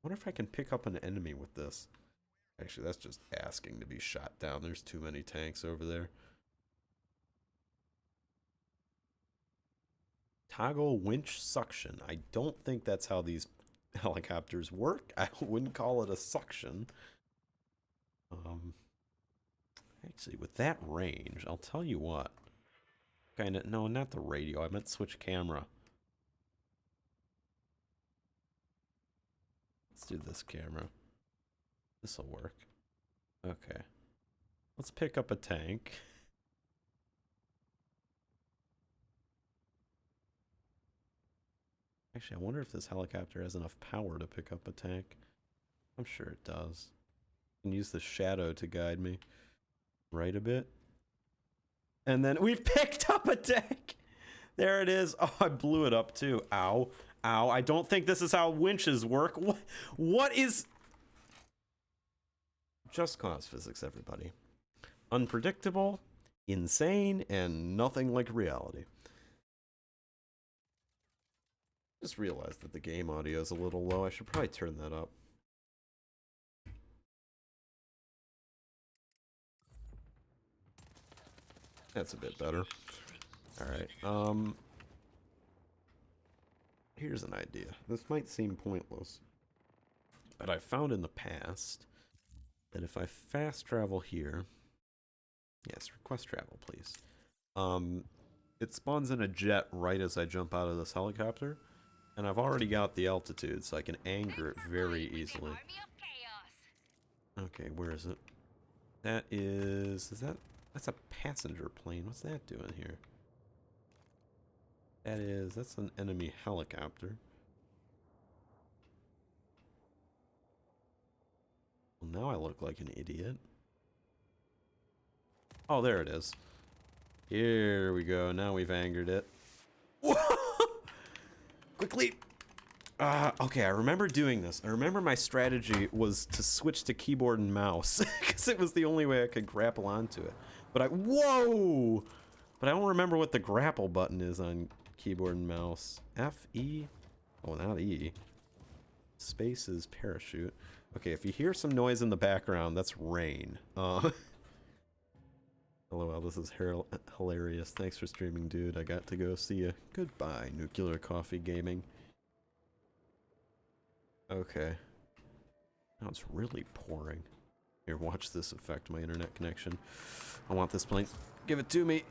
S1: wonder if I can pick up an enemy with this. Actually, that's just asking to be shot down. There's too many tanks over there. Toggle winch suction. I don't think that's how these helicopters work. I wouldn't call it a suction. Actually, with that range, I'll tell you what. Kinda, no, not the radio. I meant switch camera. Let's do this camera. This'll work. Okay. Let's pick up a tank. Actually, I wonder if this helicopter has enough power to pick up a tank. I'm sure it does. I can use the shadow to guide me. Right a bit. And then we've picked up a tank! There it is. Oh, I blew it up too. Ow. Ow. I don't think this is how winches work. What is... Just cause physics, everybody. Unpredictable, insane, and nothing like reality. Just realized that the game audio is a little low. I should probably turn that up. That's a bit better. Alright, here's an idea. This might seem pointless, but I found in the past that if I fast travel here... Yes, request travel, please. It spawns in a jet right as I jump out of this helicopter. And I've already got the altitude, so I can anchor it very easily. Okay, where is it? That is that's a passenger plane. What's that doing here? That's an enemy helicopter. Well, now I look like an idiot. Oh, there it is. Here we go. Now we've angered it. Quickly! Okay, I remember doing this. I remember my strategy was to switch to keyboard and mouse, because it was the only way I could grapple onto it. But whoa! But I don't remember what the grapple button is on keyboard and mouse. F, E? Oh, not E. Space is parachute. Okay, if you hear some noise in the background, that's rain. LOL, this is hilarious. Thanks for streaming, dude. I got to go see you. Goodbye, Nuclear Coffee Gaming. Okay. Now it's really pouring. Here, watch this affect my internet connection. I want this plane. Give it to me.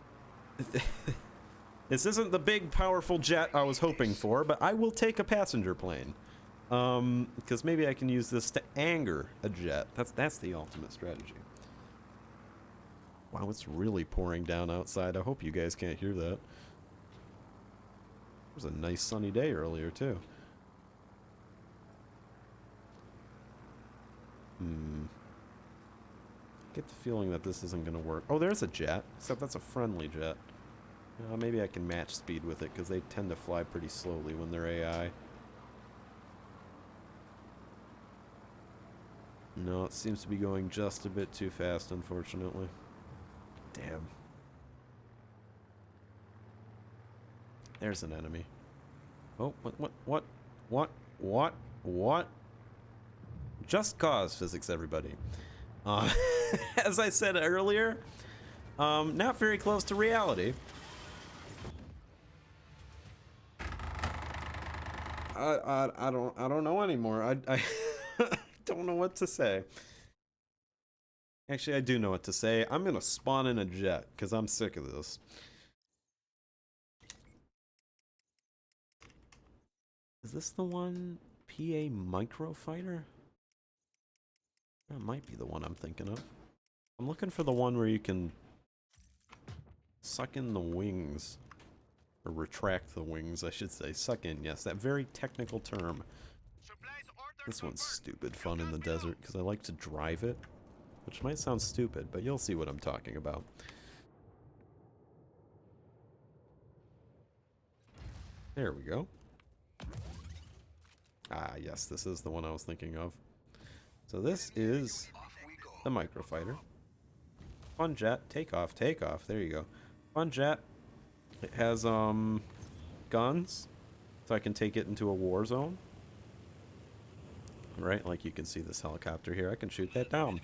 S1: This isn't the big, powerful jet I was hoping for, but I will take a passenger plane. Because maybe I can use this to anger a jet. That's the ultimate strategy. Wow, it's really pouring down outside. I hope you guys can't hear that. It was a nice sunny day earlier, too. Get the feeling that this isn't going to work. Oh, there's a jet. Except that's a friendly jet. Maybe I can match speed with it, because they tend to fly pretty slowly when they're AI. No, it seems to be going just a bit too fast, unfortunately. Damn. There's an enemy. Oh, what? Just cause physics, everybody. As I said earlier, not very close to reality. I don't know anymore. I don't know what to say. Actually, I do know what to say. I'm gonna spawn in a jet, because I'm sick of this. Is this the one? PA Microfighter? That might be the one I'm thinking of. I'm looking for the one where you can suck in the wings. Or retract the wings, I should say. Suck in, yes, that very technical term. This one's stupid fun in the desert, because I like to drive it. Which might sound stupid, but you'll see what I'm talking about. There we go. Ah, yes, this is the one I was thinking of. So this is the microfighter. Fun jet, takeoff, takeoff. There you go. Fun jet. It has guns, so I can take it into a war zone. Right, like you can see this helicopter here. I can shoot that down.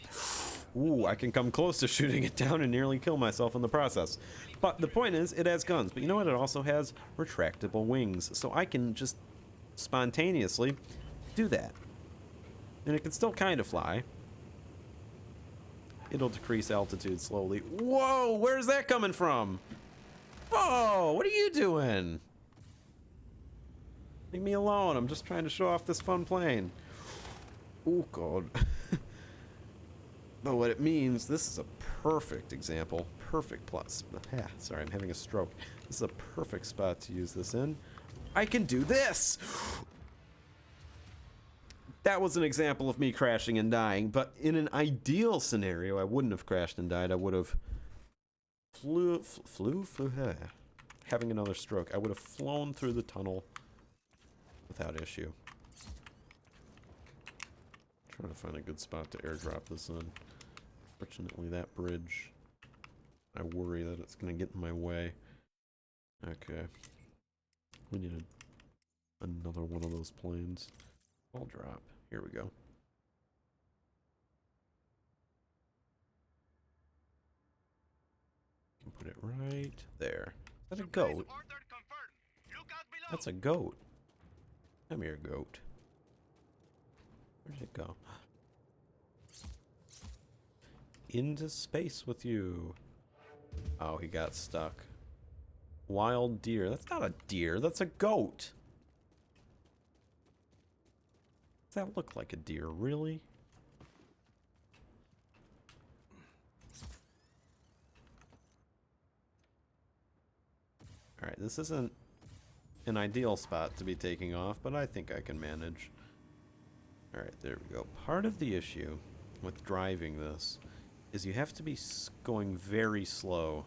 S1: Ooh, I can come close to shooting it down and nearly kill myself in the process. But the point is, it has guns. But you know what? It also has retractable wings, so I can just spontaneously do that. And it can still kind of fly. It'll decrease altitude slowly. Whoa, where's that coming from? Oh, what are you doing? Leave me alone. I'm just trying to show off this fun plane. Oh, God. But what it means, this is a perfect example. Perfect plus. Sorry, I'm having a stroke. This is a perfect spot to use this in. I can do this! That was an example of me crashing and dying, but in an ideal scenario, I wouldn't have crashed and died. I would have having another stroke. I would have flown through the tunnel without issue. Trying to find a good spot to airdrop this in. Fortunately, that bridge, I worry that it's going to get in my way. Okay. We need another one of those planes. I'll drop. Here we go. Can put it right there. Is that a goat? That's a goat. Come here, goat. Where'd it go? Into space with you. Oh, he got stuck. Wild deer. That's not a deer. That's a goat. Does that look like a deer? Really? Alright, this isn't an ideal spot to be taking off, but I think I can manage. Alright, there we go. Part of the issue with driving this is you have to be going very slow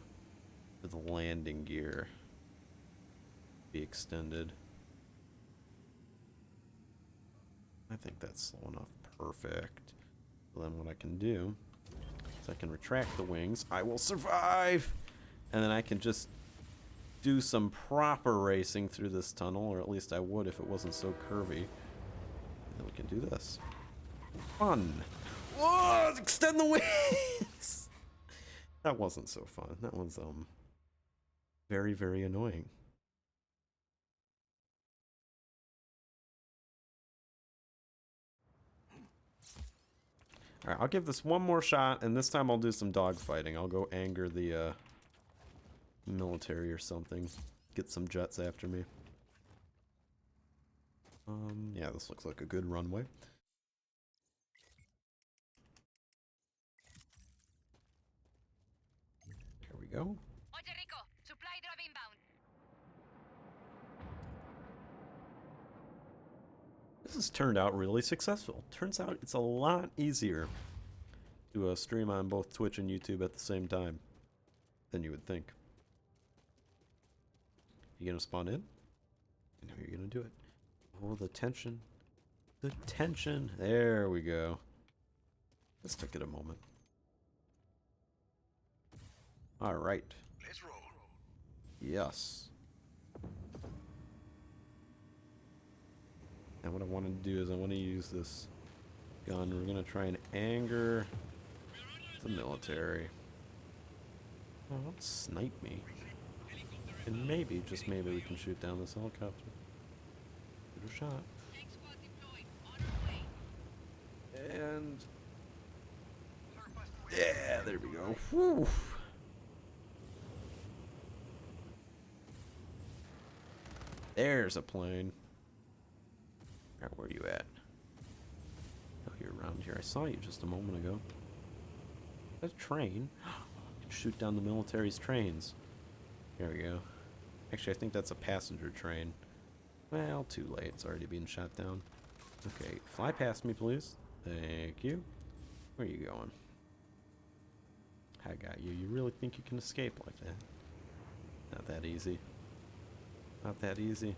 S1: for the landing gear to be extended. I think that's slow enough. Perfect. So then what I can do is I can retract the wings. I will survive! And then I can just do some proper racing through this tunnel, or at least I would if it wasn't so curvy. And then we can do this. Fun! Whoa! Extend the wings! That wasn't so fun. That one's very, very annoying. Alright, I'll give this one more shot, and this time I'll do some dogfighting. I'll go anger the military or something. Get some jets after me. Yeah, this looks like a good runway. Here we go. Supply drop inbound. This has turned out really successful. Turns out it's a lot easier to stream on both Twitch and YouTube at the same time than you would think. You gonna spawn in? I know you're gonna do it. Oh, the tension. The tension. There we go. Let's take it a moment. Alright. Let's roll. Yes. And what I want to do is I want to use this gun. We're going to try and anger the military. Oh, don't snipe me. And maybe, just maybe, we can shoot down this helicopter. Give it a shot. And... yeah, there we go. Whew. There's a plane. Alright, where are you at? Oh, you're around here. I saw you just a moment ago. That's a train. I can shoot down the military's trains. There we go. Actually, I think that's a passenger train. Well, too late. It's already being shot down. Okay, fly past me, please. Thank you. Where are you going? I got you. You really think you can escape like that? Not that easy. Not that easy.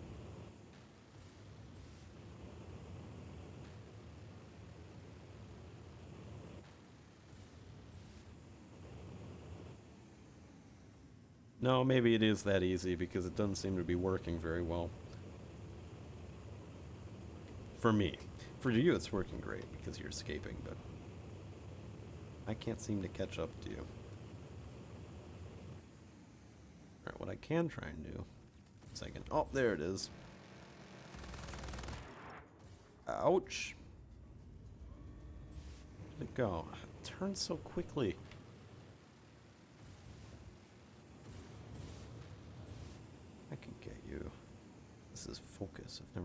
S1: No, maybe it is that easy because it doesn't seem to be working very well. For me. For you, it's working great because you're escaping, but I can't seem to catch up to you. Alright, what I can try and do is I can... Oh, there it is. Ouch. Where'd it go? It turned so quickly. I can get you. This is focus. I've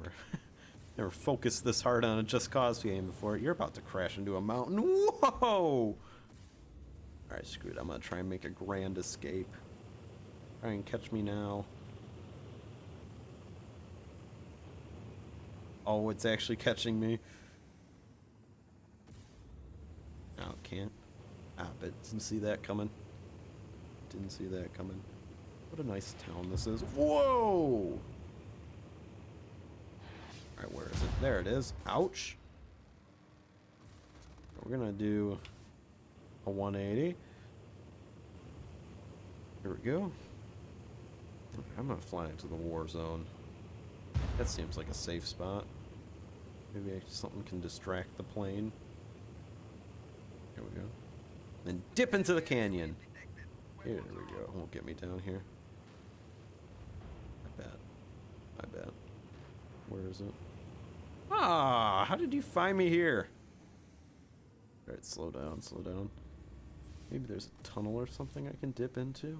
S1: never focused this hard on a Just Cause game before. You're about to crash into a mountain. Whoa! Alright, screw it. I'm gonna try and make a grand escape. Try and catch me now. Oh, it's actually catching me. Oh, it can't. Ah, but didn't see that coming. Didn't see that coming. What a nice town this is. Whoa! Alright, where is it? There it is. Ouch. We're gonna do a 180. Here we go. I'm gonna fly into the war zone. That seems like a safe spot. Maybe something can distract the plane. Here we go. Then dip into the canyon. Here we go. Won't get me down here. I bet. I bet. Where is it? Ah! How did you find me here? Alright, slow down, slow down. Maybe there's a tunnel or something I can dip into?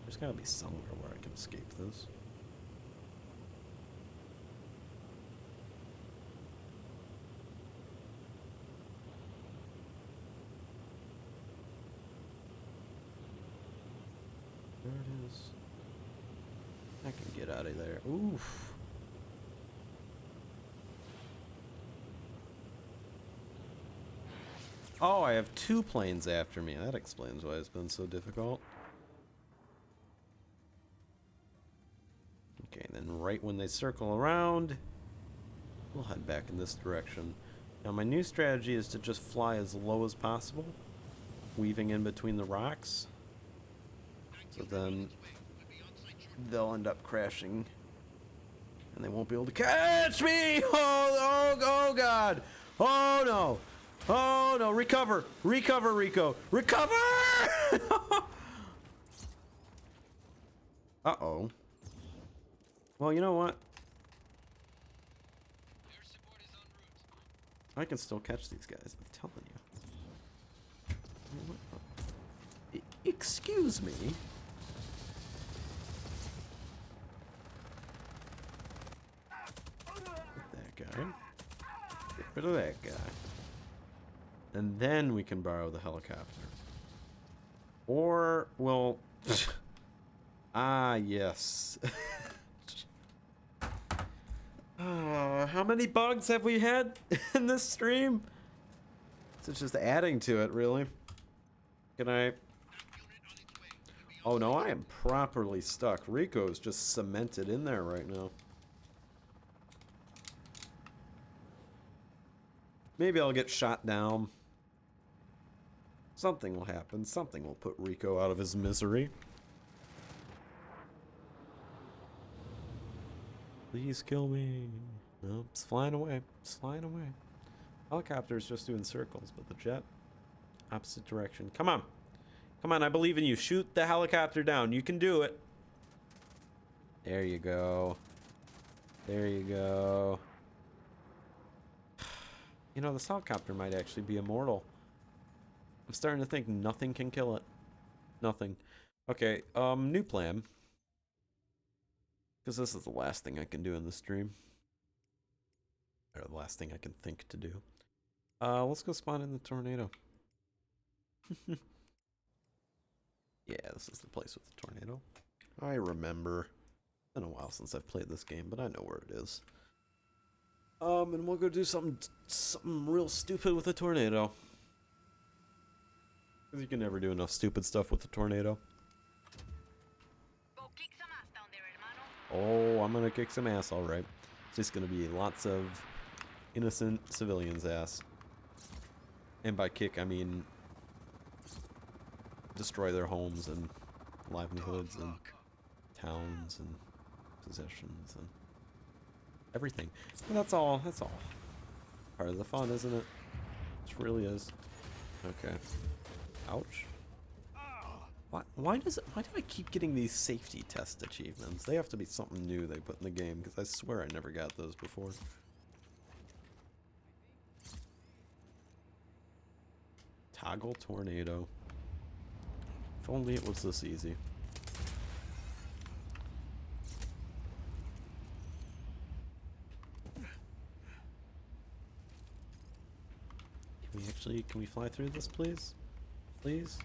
S1: There's gotta be somewhere where I can escape this. There it is. I can get out of there. Oof. Oh, I have two planes after me. That explains why it's been so difficult. Okay, then right when they circle around, we'll head back in this direction. Now my new strategy is to just fly as low as possible, weaving in between the rocks. So then they'll end up crashing and they won't be able to catch me! Oh god! Oh no! Oh no, recover! Recover, Rico! Recover! Uh-oh. Well, you know what? I can still catch these guys, I'm telling you. Excuse me? That guy. Get rid of that guy. And then we can borrow the helicopter. Or, well... ah, yes. How many bugs have we had in this stream? It's just adding to it, really. Can I... Oh no, I am properly stuck. Rico's just cemented in there right now. Maybe I'll get shot down. Something will happen. Something will put Rico out of his misery. Please kill me. No, it's flying away. It's flying away. Helicopter's just doing circles, but the jet, opposite direction. Come on. Come on, I believe in you. Shoot the helicopter down. You can do it. There you go. There you go. You know, this helicopter might actually be immortal. I'm starting to think nothing can kill it. Nothing. Okay, new plan. Because this is the last thing I can do in the stream. Or the last thing I can think to do. Let's go spawn in the tornado. Yeah, this is the place with the tornado. I remember. It's been a while since I've played this game, but I know where it is. And we'll go do something real stupid with a tornado. Because you can never do enough stupid stuff with the tornado.
S2: Go kick some ass down there, hermano.
S1: Oh, I'm gonna kick some ass, alright. It's just gonna be lots of innocent civilians' ass. And by kick, I mean destroy their homes and livelihoods and towns and possessions and everything. But that's all part of the fun, isn't it? It really is. Okay. Ouch. Why do I keep getting these safety test achievements? They have to be something new they put in the game, because I swear I never got those before. Toggle tornado. If only it was this easy. Can we fly through this, please? Please?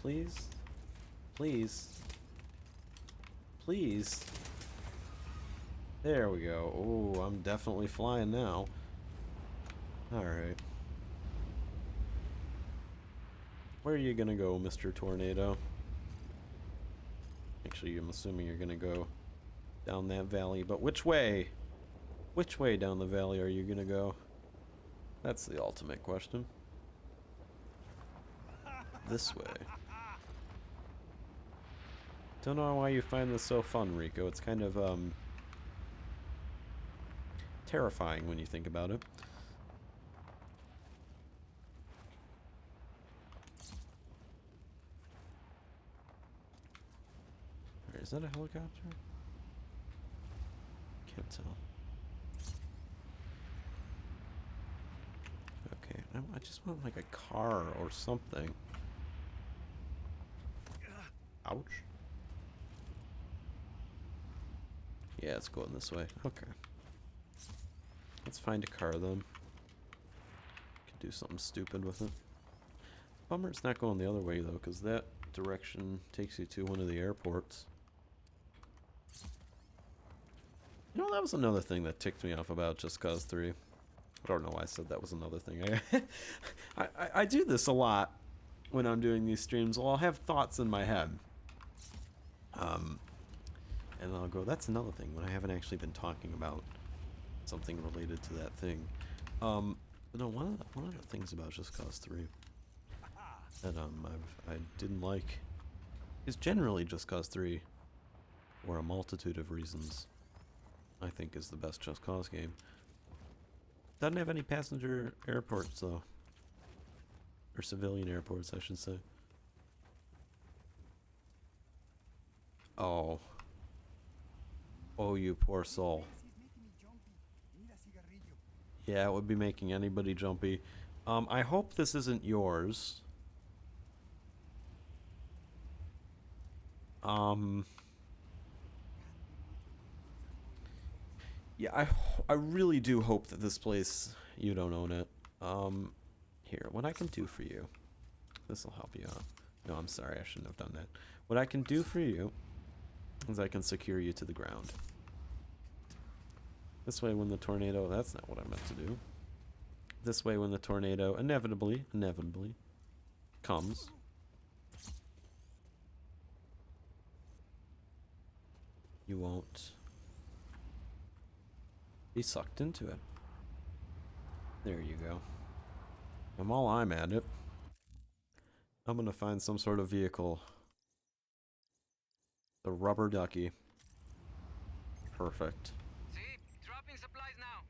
S1: Please? Please? Please? There we go. Oh, I'm definitely flying now. Alright. Where are you gonna go, Mr. Tornado? Actually, I'm assuming you're gonna go down that valley, but which way? Which way down the valley are you gonna go? That's the ultimate question. This way. Don't know why you find this so fun, Rico. It's kind of, terrifying when you think about it. Alright, is that a helicopter? Can't tell. Okay, I just want like a car or something. Ouch. Yeah, it's going this way. Okay. Let's find a car then. Could do something stupid with it. Bummer it's not going the other way though, because that direction takes you to one of the airports. You know, that was another thing that ticked me off about Just Cause 3. I don't know why I said that was another thing. I do this a lot when I'm doing these streams. Well, I'll have thoughts in my head. And I'll go, that's another thing, when I haven't actually been talking about something related to that thing. But no, one of the things about Just Cause 3 that I didn't like is generally Just Cause 3, for a multitude of reasons, I think is the best Just Cause game. Doesn't have any passenger airports though. Or civilian airports, I should say. Oh. Oh, you poor soul. Yeah, it would be making anybody jumpy. I hope this isn't yours. Yeah, I really do hope that this place, you don't own it. Here, what I can do for you. This will help you out. No, I'm sorry, I shouldn't have done that. What I can do for you is I can secure you to the ground. This way when the tornado, that's not what I meant to do. This way when the tornado inevitably comes, you won't be sucked into it. There you go. And while I'm at it, I'm gonna find some sort of vehicle. The rubber ducky. Perfect.
S2: See, dropping supplies now.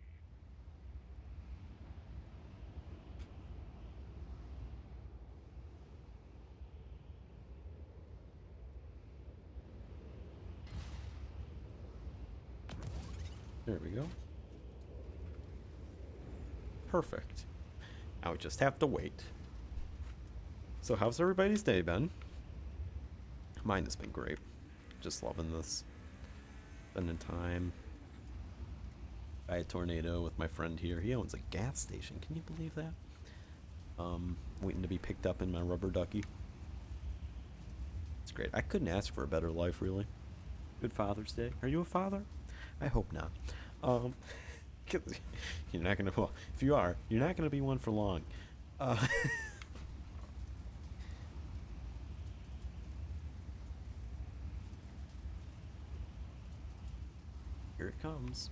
S1: There we go. Perfect. Now we just have to wait. So how's everybody's day been? Mine has been great. Just loving this. Spending time by a tornado with my friend here. He owns a gas station. Can you believe that? Waiting to be picked up in my rubber ducky. It's great. I couldn't ask for a better life, really. Good Father's Day. Are you a father? I hope not. You're not gonna. Well, if you are, you're not gonna be one for long. Here it comes.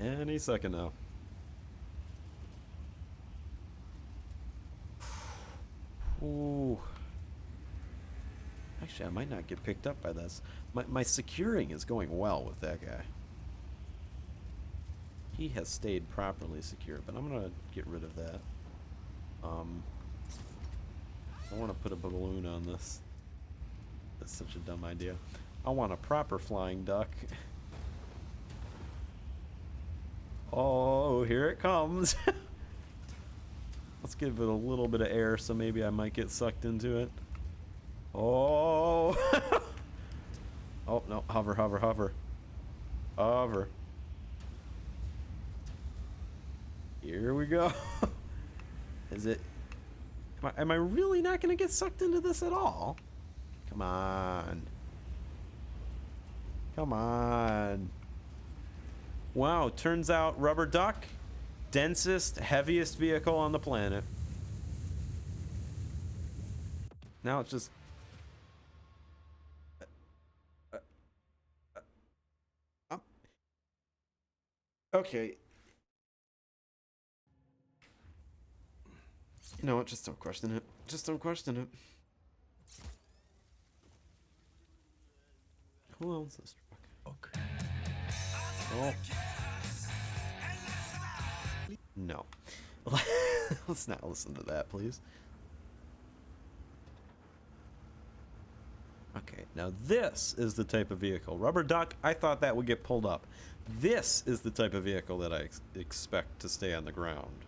S1: Any second now. Ooh. Actually, I might not get picked up by this. My securing is going well with that guy. He has stayed properly secure, but I'm gonna get rid of that. I want to put a balloon on this. That's such a dumb idea. I want a proper flying duck. Oh, here it comes. Let's give it a little bit of air so maybe I might get sucked into it. Oh. Oh, no. Hover, hover, hover. Hover. Here we go. Is it... Am I really not going to get sucked into this at all? Come on. Come on. Wow, turns out rubber duck, densest, heaviest vehicle on the planet. Now it's just... okay. You know what? Just don't question it. Just don't question it. Who owns this truck? Oh. No. Let's not listen to that, please. Okay, now this is the type of vehicle. Rubber duck, I thought that would get pulled up. This is the type of vehicle that I expect to stay on the ground.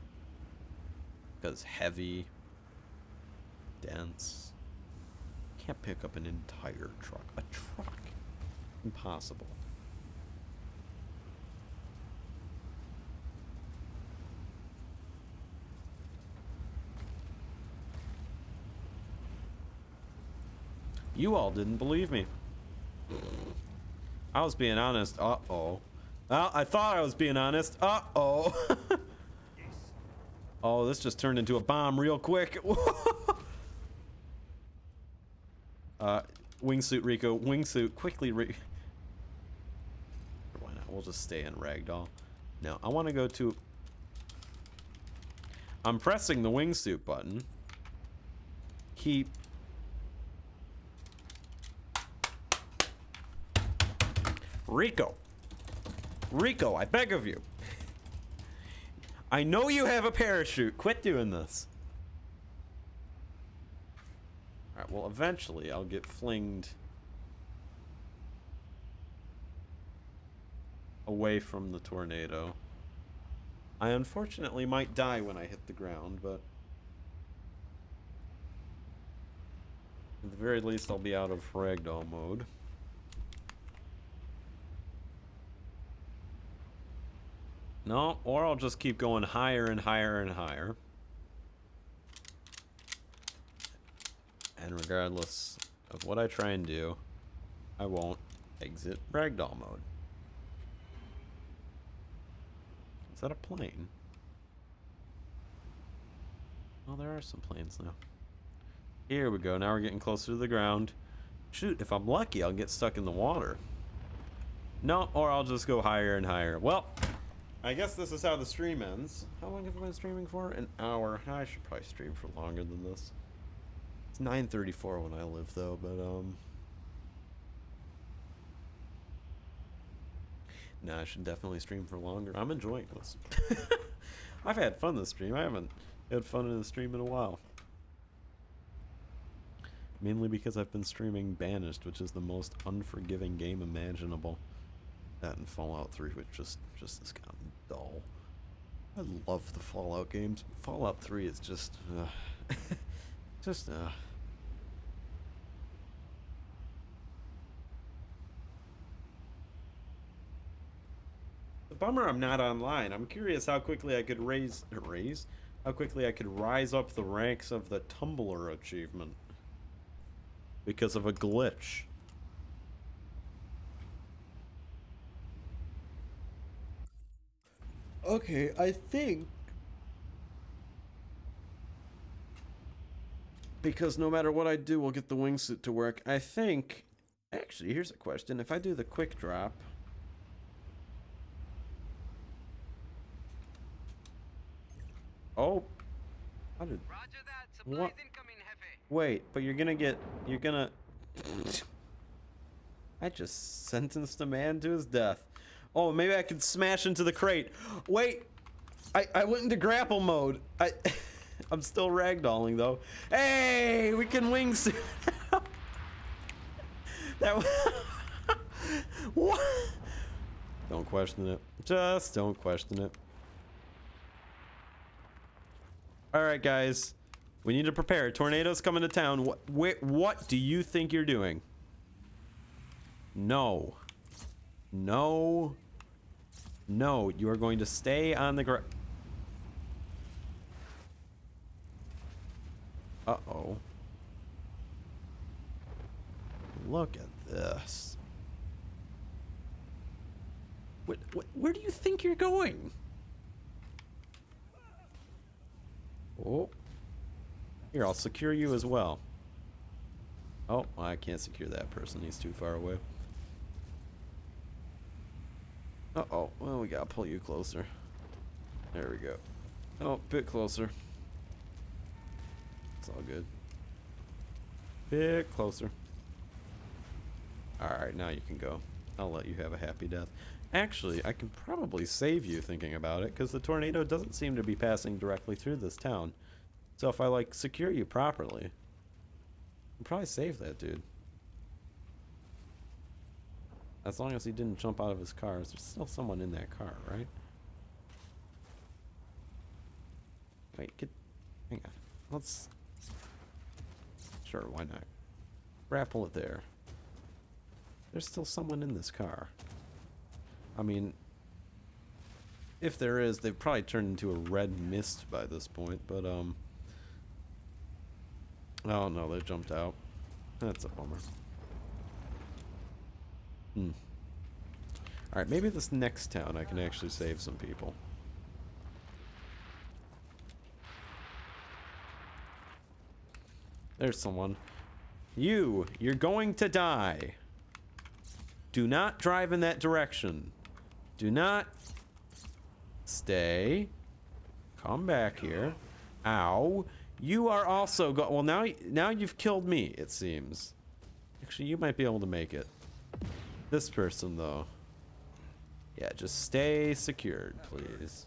S1: Because heavy, dense. Can't pick up an entire truck. A truck. Impossible. You all didn't believe me. I was being honest. Uh-oh. Well, I thought I was being honest. Uh-oh. Oh, this just turned into a bomb real quick. Wingsuit, Rico. Wingsuit. Quickly, Why not? We'll just stay in ragdoll. Now, I want to go to... I'm pressing the wingsuit button. Keep... Rico. Rico, I beg of you. I know you have a parachute. Quit doing this. Alright, well, eventually I'll get flinged away from the tornado. I unfortunately might die when I hit the ground, but at the very least I'll be out of ragdoll mode. No, or I'll just keep going higher and higher and higher. And regardless of what I try and do, I won't exit ragdoll mode. Is that a plane? Oh, there are some planes now. Here we go. Now we're getting closer to the ground. Shoot, if I'm lucky, I'll get stuck in the water. No, or I'll just go higher and higher. Well, I guess this is how the stream ends. How long have I been streaming for? An hour. I should probably stream for longer than this. It's 9:34 when I live, though, but, nah, I should definitely stream for longer. I'm enjoying this. I've had fun this stream. I haven't had fun in the stream in a while. Mainly because I've been streaming Banished, which is the most unforgiving game imaginable. That and Fallout 3, which just has gotten dull. I love the Fallout games. Fallout 3 is just, The bummer I'm not online. I'm curious how quickly I could how quickly I could rise up the ranks of the Tumbler achievement. Because of a glitch. Okay, I think because no matter what I do, we'll get the wingsuit to work. I think, actually, here's a question. If I do the quick drop, oh, how did,
S2: Roger that. Supplies
S1: what?
S2: incoming, Jefe.
S1: Wait, but you're gonna... I just sentenced a man to his death. Oh, maybe I could smash into the crate. Wait, I went into grapple mode. I'm still ragdolling though. Hey, we can wingsuit. That what? Don't question it. Just don't question it. All right, guys, we need to prepare. Tornadoes coming to town. What do you think you're doing? No. No. No, you are going to stay on the ground. Uh-oh. Look at this. Where do you think you're going? Oh. Here, I'll secure you as well. Oh, I can't secure that person. He's too far away. Uh-oh. Well, we gotta pull you closer. There we go. Oh, bit closer. It's all good. Bit closer. Alright, now you can go. I'll let you have a happy death. Actually, I can probably save you thinking about it, because the tornado doesn't seem to be passing directly through this town. So if I, like, secure you properly, I'll probably save that dude. As long as he didn't jump out of his car. There's still someone in that car, right? Wait, hang on. Let's... Sure, why not? Grapple it there. There's still someone in this car. I mean, if there is, they've probably turned into a red mist by this point, but, oh no, they jumped out. That's a bummer. Alright, maybe this next town I can actually save some people. There's someone. You're going to die. Do not drive in that direction. Do not stay. Come back here. Ow. You are also well, now you've killed me, it seems. Actually, you might be able to make it. This person, though. Yeah, just stay secured, please.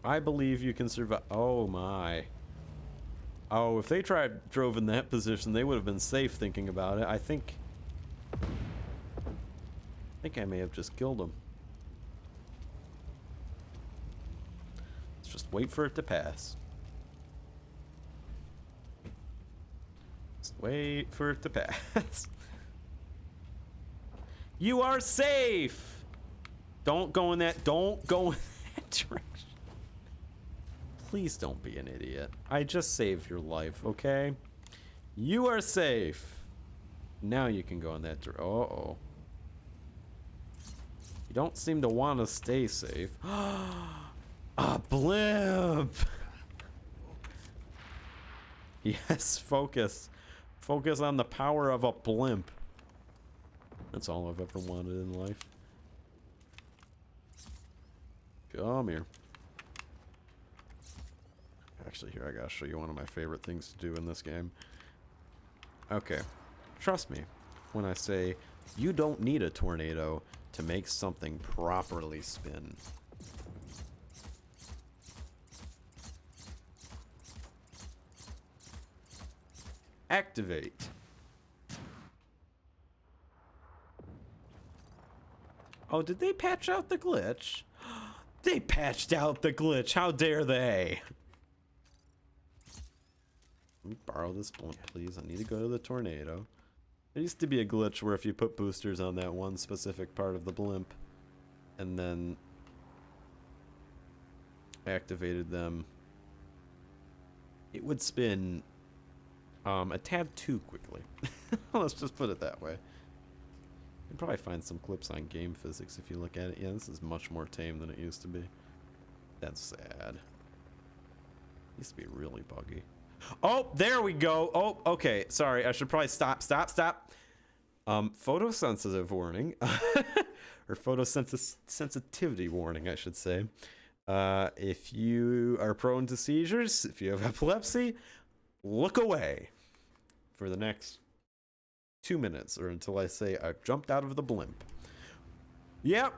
S1: I believe you can survive. Oh, my. Oh, if they drove in that position, they would have been safe thinking about it. I think I may have just killed them. Let's just wait for it to pass. Just wait for it to pass. You are safe! Don't go in that direction. Please don't be an idiot. I just saved your life, okay? You are safe. Now you can go in that direction. Uh-oh. You don't seem to want to stay safe. A blimp! Yes, focus. Focus on the power of a blimp. That's all I've ever wanted in life. Come here. Actually, here, I gotta show you one of my favorite things to do in this game. Okay. Trust me when I say you don't need a tornado to make something properly spin. Activate. Oh, did they patch out the glitch? They patched out the glitch. How dare they? Let me borrow this blimp, please. I need to go to the tornado. There used to be a glitch where if you put boosters on that one specific part of the blimp and then activated them, it would spin a tad too quickly. Let's just put it that way. You can probably find some clips on game physics if you look at it. Yeah, this is much more tame than it used to be. That's sad. It used to be really buggy. Oh, there we go. Oh, okay. Sorry, I should probably stop. Photosensitive warning. Or photosensitivity warning, I should say. If you are prone to seizures, if you have epilepsy, look away for the next 2 minutes or until I say I've jumped out of the blimp. Yep.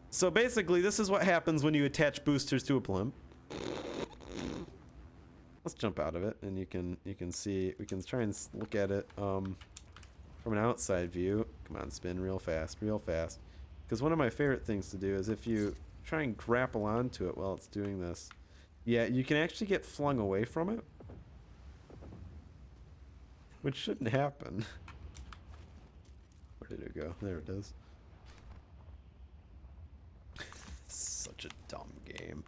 S1: So basically, this is what happens when you attach boosters to a blimp. Let's jump out of it, and you can see, we can try and look at it from an outside view. Come on, spin real fast, real fast. Because one of my favorite things to do is if you try and grapple onto it while it's doing this, yeah, you can actually get flung away from it, which shouldn't happen. Where did it go? There it is. Such a dumb game.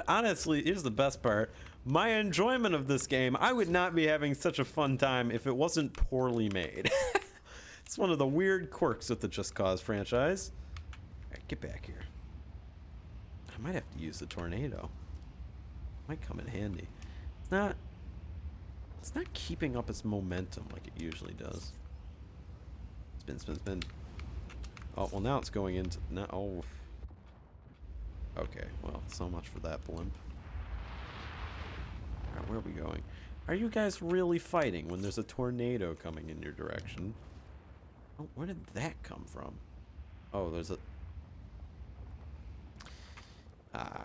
S1: Honestly, here's the best part. My enjoyment of this game, I would not be having such a fun time if it wasn't poorly made. It's one of the weird quirks with the Just Cause franchise. Alright, get back here. I might have to use the tornado. Might come in handy. It's not keeping up its momentum like it usually does. Spin, spin, spin. Oh, well now it's going into... Oh. Okay, well, so much for that blimp. Alright, where are we going? Are you guys really fighting when there's a tornado coming in your direction? Oh, where did that come from? Oh, there's a...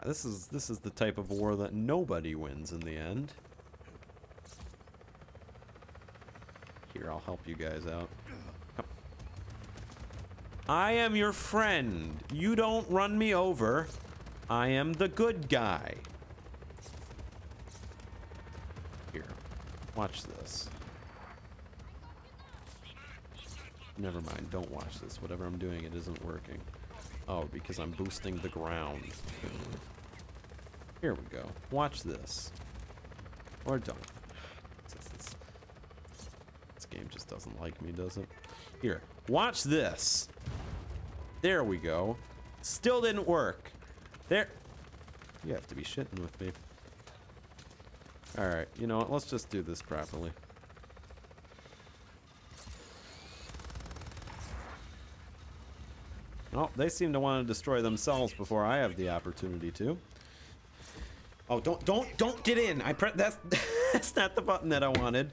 S1: this is the type of war that nobody wins in the end. Here, I'll help you guys out. Come. I am your friend. You don't run me over. I am the good guy. Here, watch this. Never mind, don't watch this. Whatever I'm doing, it isn't working. Oh, because I'm boosting the ground. Here we go. Watch this. Or don't. This game just doesn't like me, does it? Here, watch this. There we go. Still didn't work. There. You have to be shitting with me. Alright, you know what? Let's just do this properly. Oh, they seem to want to destroy themselves before I have the opportunity to. Oh, don't get in. That's not the button that I wanted.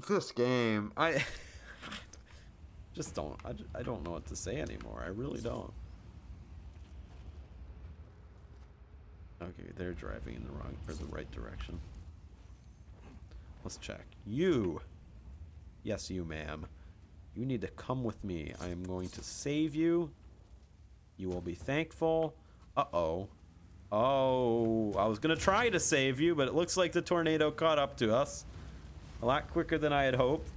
S1: This game, I just don't. I don't know what to say anymore. I really don't. Okay, they're driving in the wrong or the right direction. Let's check. You. Yes, you, ma'am. You need to come with me. I am going to save you. You will be thankful. Uh-oh. Oh, I was gonna try to save you, but it looks like the tornado caught up to us. A lot quicker than I had hoped.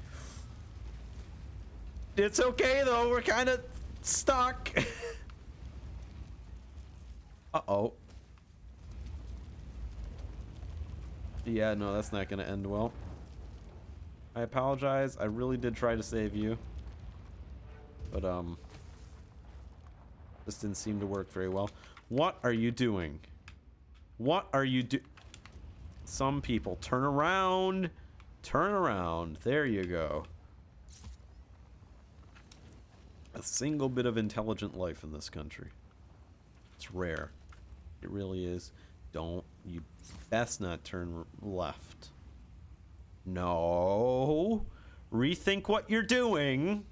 S1: It's okay, though. We're kind of stuck. Uh-oh. Yeah, no, that's not going to end well. I apologize. I really did try to save you. But, this didn't seem to work very well. What are you doing? What are you do? Some people turn around. Turn around. There you go. A single bit of intelligent life in this country. It's rare. It really is. You best not turn left. No. Rethink what you're doing.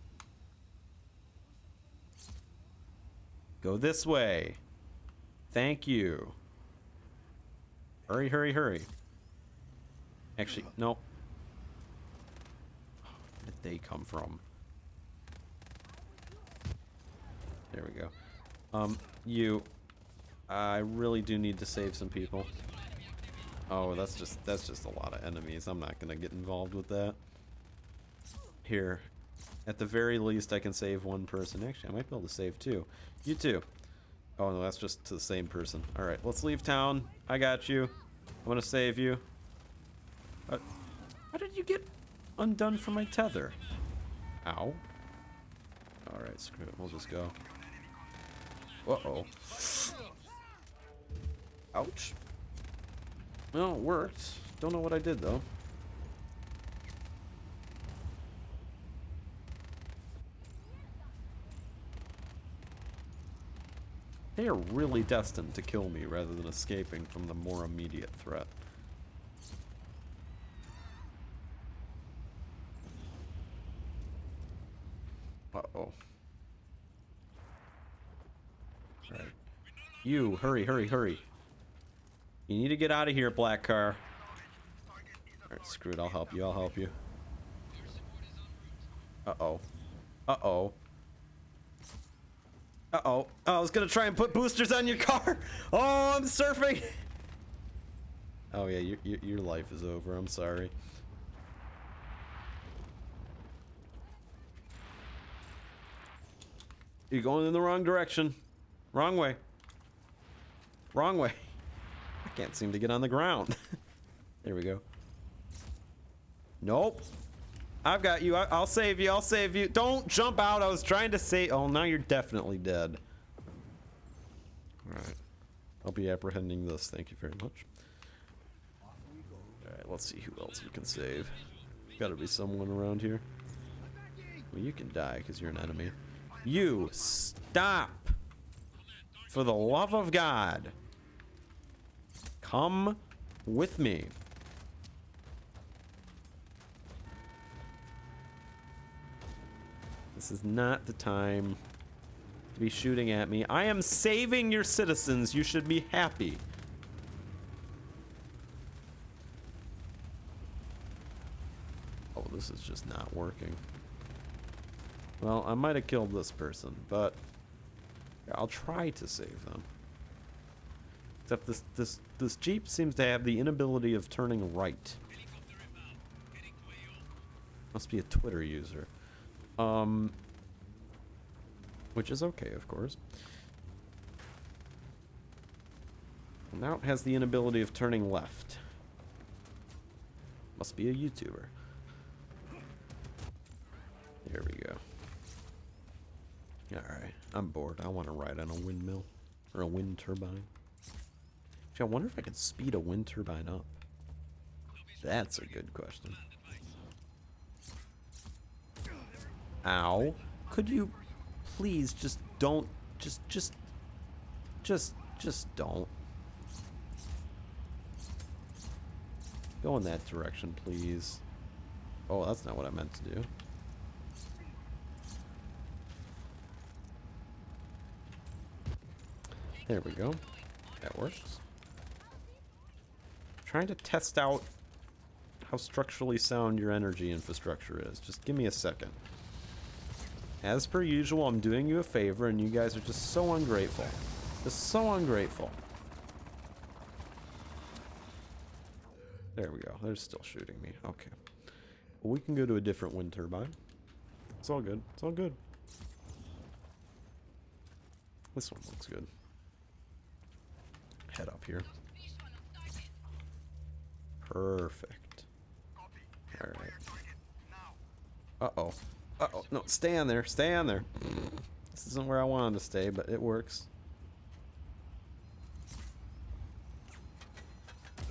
S1: Go this way. Thank you. Hurry, hurry, hurry. Actually, no. Where did they come from? There we go. I really do need to save some people. Oh, that's just a lot of enemies. I'm not gonna get involved with that. Here. At the very least, I can save one person. Actually, I might be able to save two. You too. Oh no, that's just to the same person. Alright, let's leave town. I got you. I'm gonna save you. How did you get undone from my tether? Ow. Alright, screw it. We'll just go. Uh-oh. Ouch. Well, it worked. Don't know what I did, though. They are really destined to kill me rather than escaping from the more immediate threat. Uh-oh. Right. You, hurry, hurry, hurry. You need to get out of here, black car. Alright, screw it, I'll help you, I'll help you. Uh-oh. Uh-oh. Uh-oh. Oh, I was gonna try and put boosters on your car! Oh, I'm surfing! Oh yeah, your life is over, I'm sorry. You're going in the wrong direction. Wrong way. Wrong way. I can't seem to get on the ground. There we go. Nope. I've got you. I'll save you. I'll save you. Don't jump out. I was trying to say. Oh, now you're definitely dead. Alright. I'll be apprehending this. Thank you very much. Alright, let's see who else we can save. Gotta be someone around here. Well, you can die because you're an enemy. You stop! For the love of God. Come with me. This is not the time to be shooting at me. I am saving your citizens. You should be happy. Oh, this is just not working. Well, I might have killed this person, but I'll try to save them. Except this Jeep seems to have the inability of turning right. Must be a Twitter user. Which is okay, of course. Now it has the inability of turning left. Must be a YouTuber. There we go. Alright, I'm bored. I want to ride on a windmill. Or a wind turbine. Actually, I wonder if I could speed a wind turbine up. That's a good question. Ow. Could you please just don't, just don't. Go in that direction, please. Oh, that's not what I meant to do. There we go. That works. Trying to test out how structurally sound your energy infrastructure is. Just give me a second. As per usual, I'm doing you a favor, and you guys are just so ungrateful. Just so ungrateful. There we go. They're still shooting me. Okay. Well, we can go to a different wind turbine. It's all good. It's all good. This one looks good. Head up here. Perfect. Alright. Uh-oh. Uh-oh. No, stay on there. Stay on there. This isn't where I wanted to stay, but it works.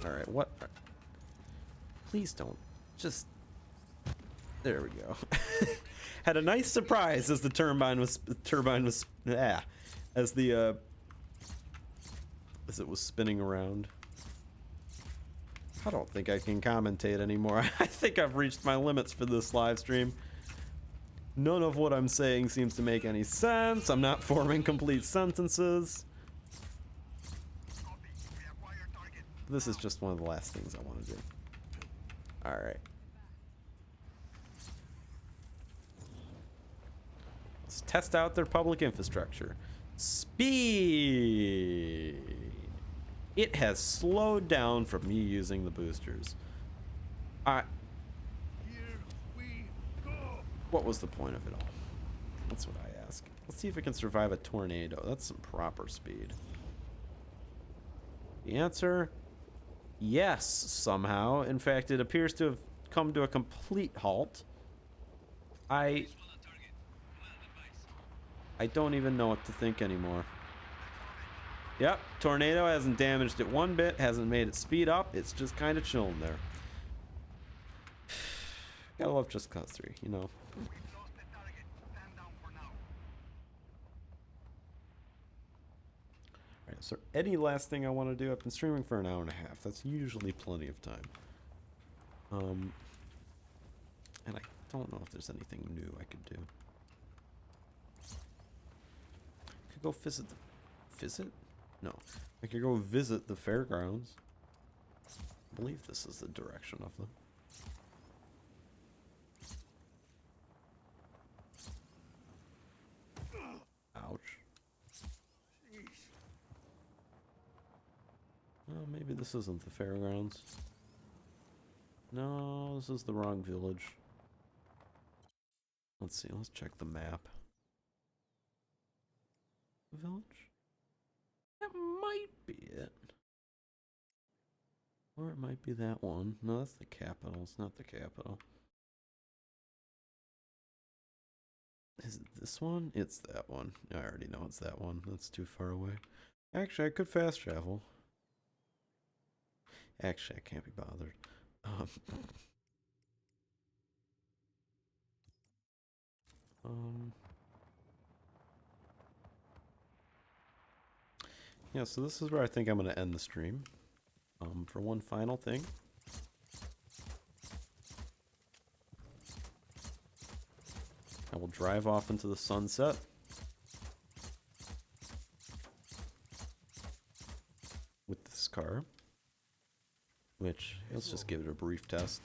S1: Alright, what? Please don't. Just... There we go. Had a nice surprise as the turbine was... As the, as it was spinning around. I don't think I can commentate anymore. I think I've reached my limits for this live stream. None of what I'm saying seems to make any sense. I'm not forming complete sentences. This is just one of the last things I want to do. Alright. Let's test out their public infrastructure. Speed! It has slowed down from me using the boosters. What was the point of it all? That's what I ask. Let's see if it can survive a tornado. That's some proper speed. The answer, yes, somehow. In fact, it appears to have come to a complete halt. I don't even know what to think anymore. Yep, tornado hasn't damaged it one bit, hasn't made it speed up. It's just kind of chilling there. Gotta love Just Cause 3, you know. Alright, so any last thing I want to do? I've been streaming for an hour and a half. That's usually plenty of time. And I don't know if there's anything new I could do. I could go visit the... Visit? No. I could go visit the fairgrounds. I believe this is the direction of them. Ouch. Oh, maybe this isn't the fairgrounds. No, this is the wrong village. Let's see, let's check the map. Village? That might be it. Or it might be that one. No, that's the capital. It's not the capital. Is it this one? It's that one. I already know it's that one. That's too far away. Actually, I could fast travel. Actually, I can't be bothered. Yeah, so this is where I think I'm going to end the stream. For one final thing. I will drive off into the sunset. With this car. Which, let's just give it a brief test.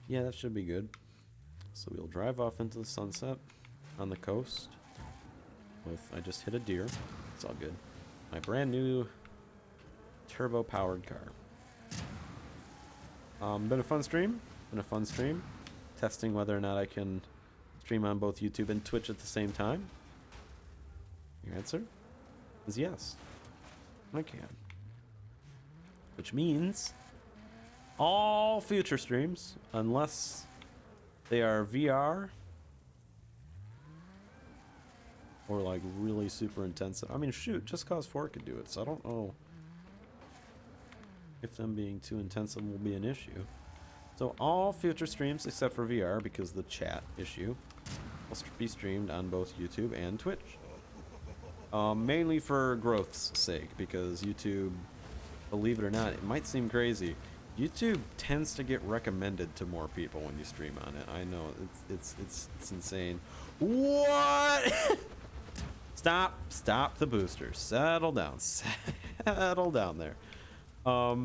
S1: Yeah, that should be good. So we'll drive off into the sunset on the coast. I just hit a deer. It's all good. My brand new turbo powered car. Been a fun stream. Testing whether or not I can stream on both YouTube and Twitch at the same time. Your answer is yes. I can. Which means all future streams, unless they are VR or like really super intensive. I mean, shoot, Just Cause 4 could do it, so I don't know if them being too intensive will be an issue. So all future streams except for VR, because the chat issue, will be streamed on both YouTube and Twitch. Mainly for growth's sake, because YouTube, believe it or not, it might seem crazy, YouTube tends to get recommended to more people when you stream on it. I know, it's insane. What? Stop the boosters. Settle down. Settle down there. I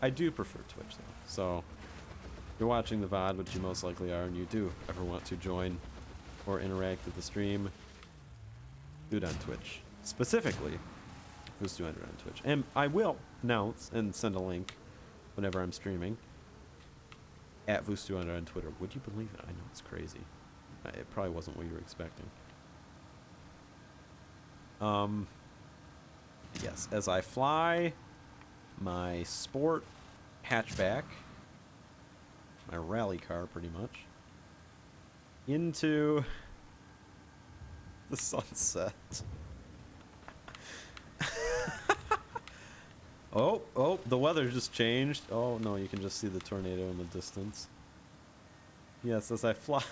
S1: do prefer Twitch though. So, if you're watching the VOD, which you most likely are, and you do ever want to join or interact with the stream, do it on Twitch. Specifically, Voos200 on Twitch. And I will announce and send a link whenever I'm streaming at Voos200 on Twitter. Would you believe it? I know, it's crazy. It probably wasn't what you were expecting. Yes, as I fly my sport hatchback, my rally car pretty much, into the sunset. Oh, the weather just changed. Oh no, you can just see the tornado in the distance. Yes, as I fly.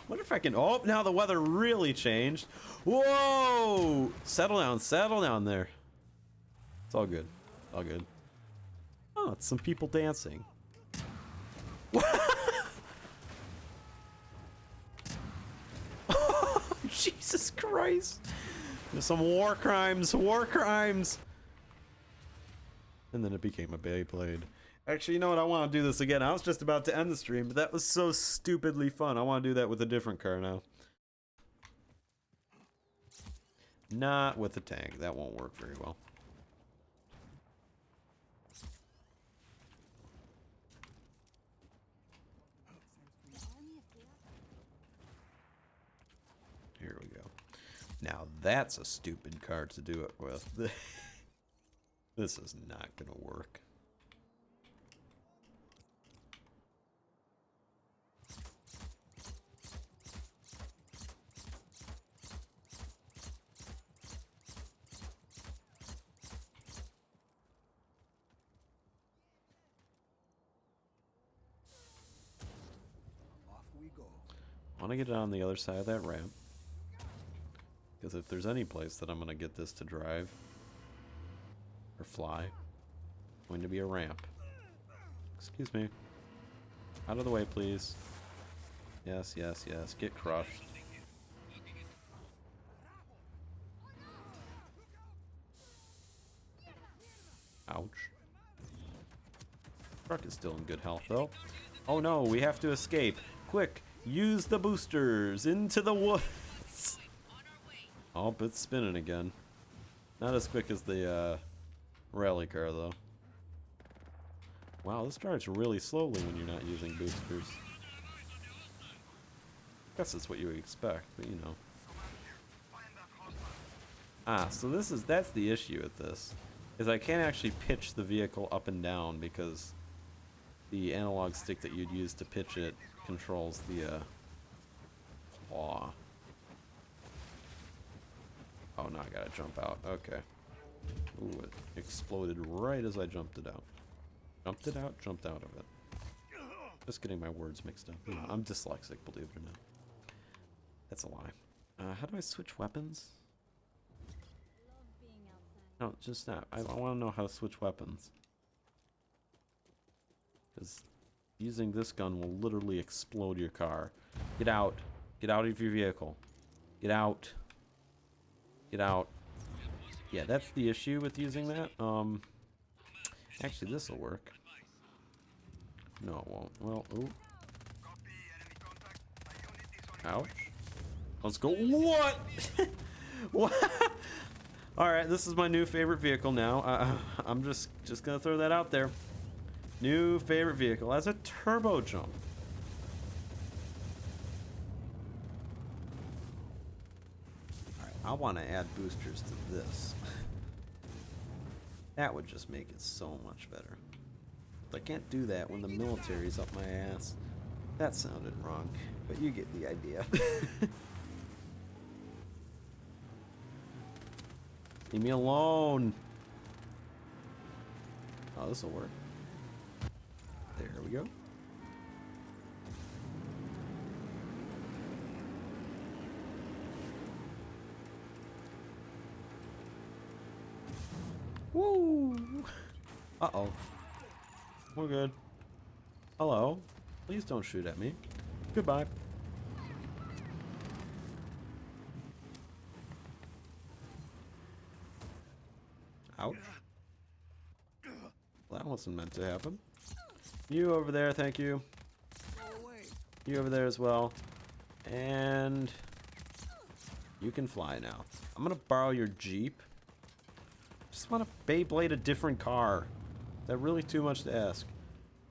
S1: Wonder if I can. Oh, now the weather really changed. Whoa! Settle down there. It's all good. All good. Oh, it's some people dancing. Oh, Jesus Christ. There's some war crimes. And then it became a Beyblade. Actually, you know what? I want to do this again. I was just about to end the stream, but that was so stupidly fun. I want to do that with a different car now. Not with the tank. That won't work very well. Here we go. Now that's a stupid car to do it with. This is not going to work. want to get it on the other side of that ramp. Because if there's any place that I'm going to get this to drive or fly, it's going to be a ramp. Excuse me. Out of the way, please. Yes, yes, yes. Get crushed. Ouch. Truck is still in good health, though. Oh no, we have to escape. Quick, use the boosters into the woods. Oh, it's spinning again. Not as quick as the rally car, though. Wow, this drives really slowly when you're not using boosters. I guess that's what you would expect, but you know. Ah, so that's the issue with this. Is I can't actually pitch the vehicle up and down because the analog stick that you'd use to pitch it controls the claw. Oh, no, I gotta jump out. Okay. Ooh, it exploded right as I jumped it out. Jumped it out? Jumped out of it. Just getting my words mixed up. You know, I'm dyslexic, believe it or not. That's a lie. How do I switch weapons? No, just not. I want to know how to switch weapons. Because using this gun will literally explode your car. Get out. Get out of your vehicle. Get out. Get out. Yeah, that's the issue with using that. Actually, this will work. No, it won't. Well, ooh. Ouch. Let's go. What? What? Alright, this is my new favorite vehicle now. I'm just gonna throw that out there. New favorite vehicle as a turbo jump. Alright, I want to add boosters to this. That would just make it so much better. But I can't do that when the military's up my ass. That sounded wrong, but you get the idea. Leave me alone. Oh, this will work. There we go. Woo! Uh-oh. We're good. Hello. Please don't shoot at me. Goodbye. Ouch. Well, that wasn't meant to happen. You over there, thank you. You over there as well. And you can fly now. I'm gonna borrow your Jeep. Just want to Beyblade a different car. Is that really too much to ask?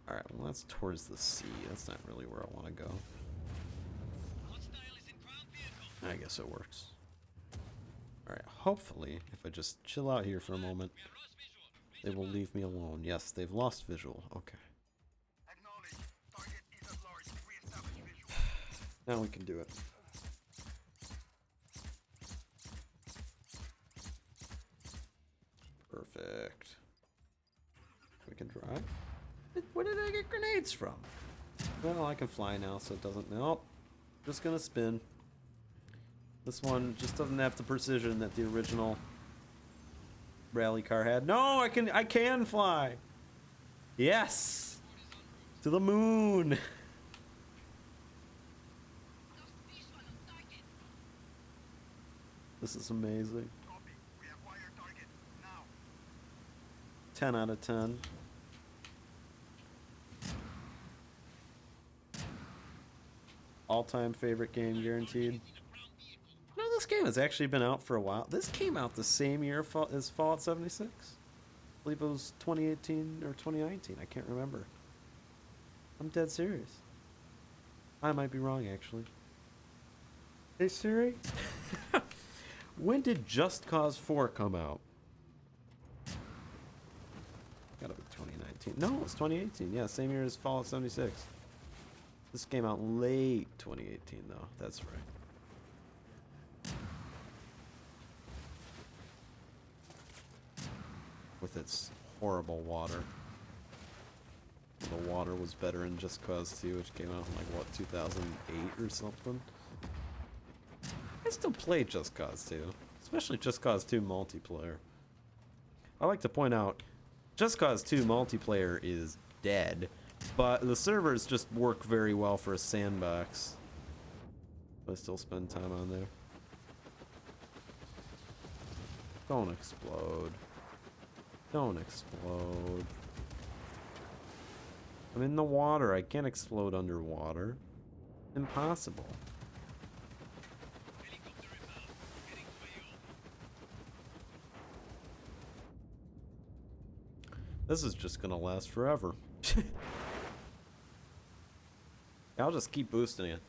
S1: Alright, well that's towards the sea. That's not really where I want to go. I guess it works. Alright, hopefully, if I just chill out here for a moment, they will leave me alone. Yes, they've lost visual. Okay. Now we can do it. Perfect. We can drive. Where did I get grenades from? Well, I can fly now, so it doesn't... Nope. Just gonna spin. This one just doesn't have the precision that the original rally car had. No, I can fly. Yes. To the moon. This is amazing. 10 out of 10. All-time favorite game guaranteed. No, this game has actually been out for a while. This came out the same year as Fallout 76. I believe it was 2018 or 2019. I can't remember. I'm dead serious. I might be wrong, actually. Hey, Siri? When did Just Cause 4 come out? Gotta be 2019. No, it's 2018. Yeah, same year as Fallout 76. This came out late 2018, though. That's right. With its horrible water. the water was better in Just Cause 2, which came out in like, what, 2008 or something? I still play Just Cause 2, especially Just Cause 2 multiplayer. I like to point out, Just Cause 2 multiplayer is dead, but the servers just work very well for a sandbox. I still spend time on there. Don't explode. Don't explode. I'm in the water. I can't explode underwater. Impossible. This is just gonna last forever. I'll just keep boosting it.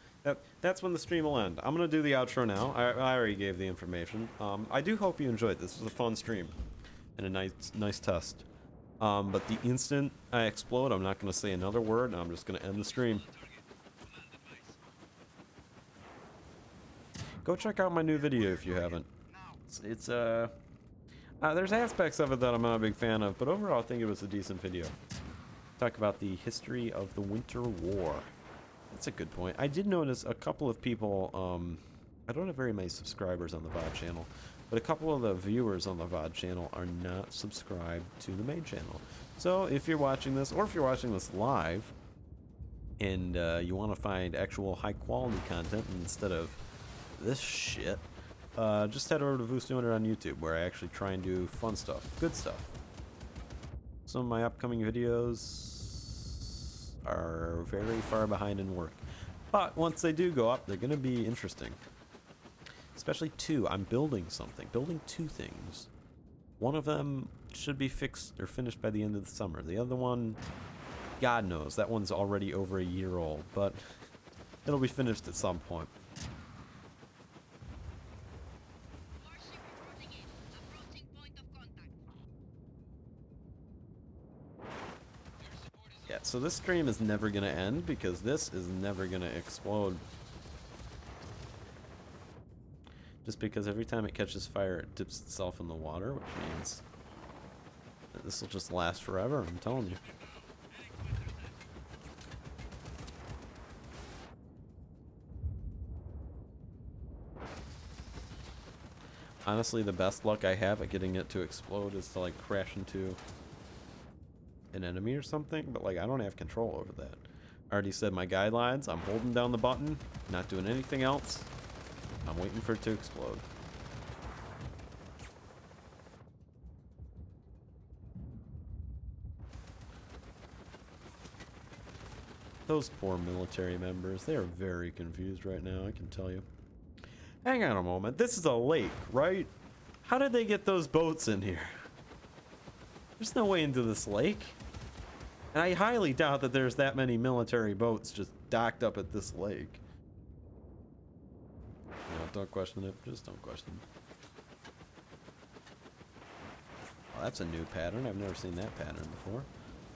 S1: That's when the stream will end. I'm gonna do the outro now. I already gave the information. I do hope you enjoyed this. This was a fun stream and a nice test. But the instant I explode, I'm not gonna say another word, and I'm just gonna end the stream. Go check out my new video if you haven't. There's aspects of it that I'm not a big fan of, but overall I think it was a decent video. Talk about the history of the Winter War. That's a good point. I did notice a couple of people, I don't have very many subscribers on the VOD channel, but a couple of the viewers on the VOD channel are not subscribed to the main channel. So if you're watching this, or if you're watching this live, and you want to find actual high quality content instead of this shit, just head over to Voos200 on YouTube, where I actually try and do fun stuff, good stuff. Some of my upcoming videos are very far behind in work, but once they do go up, they're going to be interesting. Especially two. I'm building something, building two things. One of them should be fixed or finished by the end of the summer. The other one, God knows, that one's already over a year old, but it'll be finished at some point. Yeah, so this stream is never gonna end because this is never gonna explode. Just because every time it catches fire, it dips itself in the water, which means that this will just last forever, I'm telling you. Honestly, the best luck I have at getting it to explode is to like crash into an enemy or something, but like I don't have control over that. I already said my guidelines. I'm holding down the button, not doing anything else. I'm waiting for it to explode. Those poor military members, they are very confused right now, I can tell you. Hang on a moment, this is a lake, right? How did they get those boats in here? There's no way into this lake. And I highly doubt that there's that many military boats just docked up at this lake. No, don't question it. Just don't question it. Well, that's a new pattern. I've never seen that pattern before.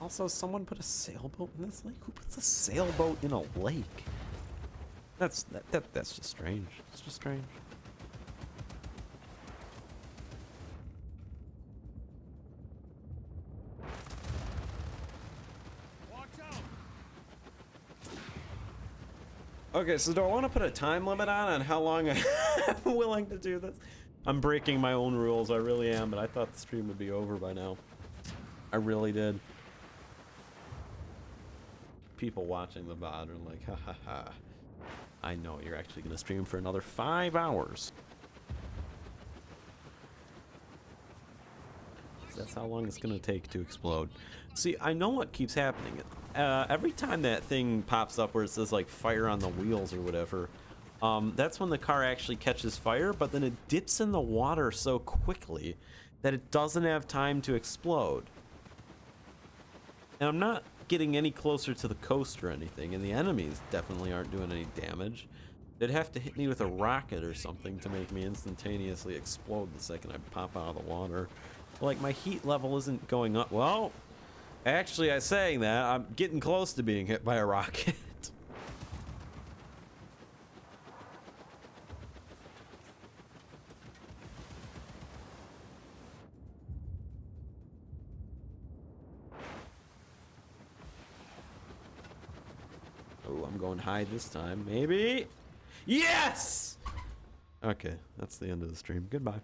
S1: Also, someone put a sailboat in this lake? Who puts a sailboat in a lake? That's just strange. It's just strange. Okay, so do I want to put a time limit on how long I'm willing to do this? I'm breaking my own rules, I really am, but I thought the stream would be over by now. I really did. People watching the VOD are like, ha ha ha. I know you're actually going to stream for another 5 hours. That's how long it's going to take to explode. See, I know what keeps happening. Every time that thing pops up where it says like fire on the wheels or whatever, that's when the car actually catches fire, but then it dips in the water so quickly that it doesn't have time to explode. And I'm not getting any closer to the coast or anything, and the enemies definitely aren't doing any damage. They'd have to hit me with a rocket or something to make me instantaneously explode the second I pop out of the water. Like, my heat level isn't going up. Well, actually, I'm saying that, I'm getting close to being hit by a rocket. I'm going high this time. Maybe. Yes! Okay, that's the end of the stream. Goodbye.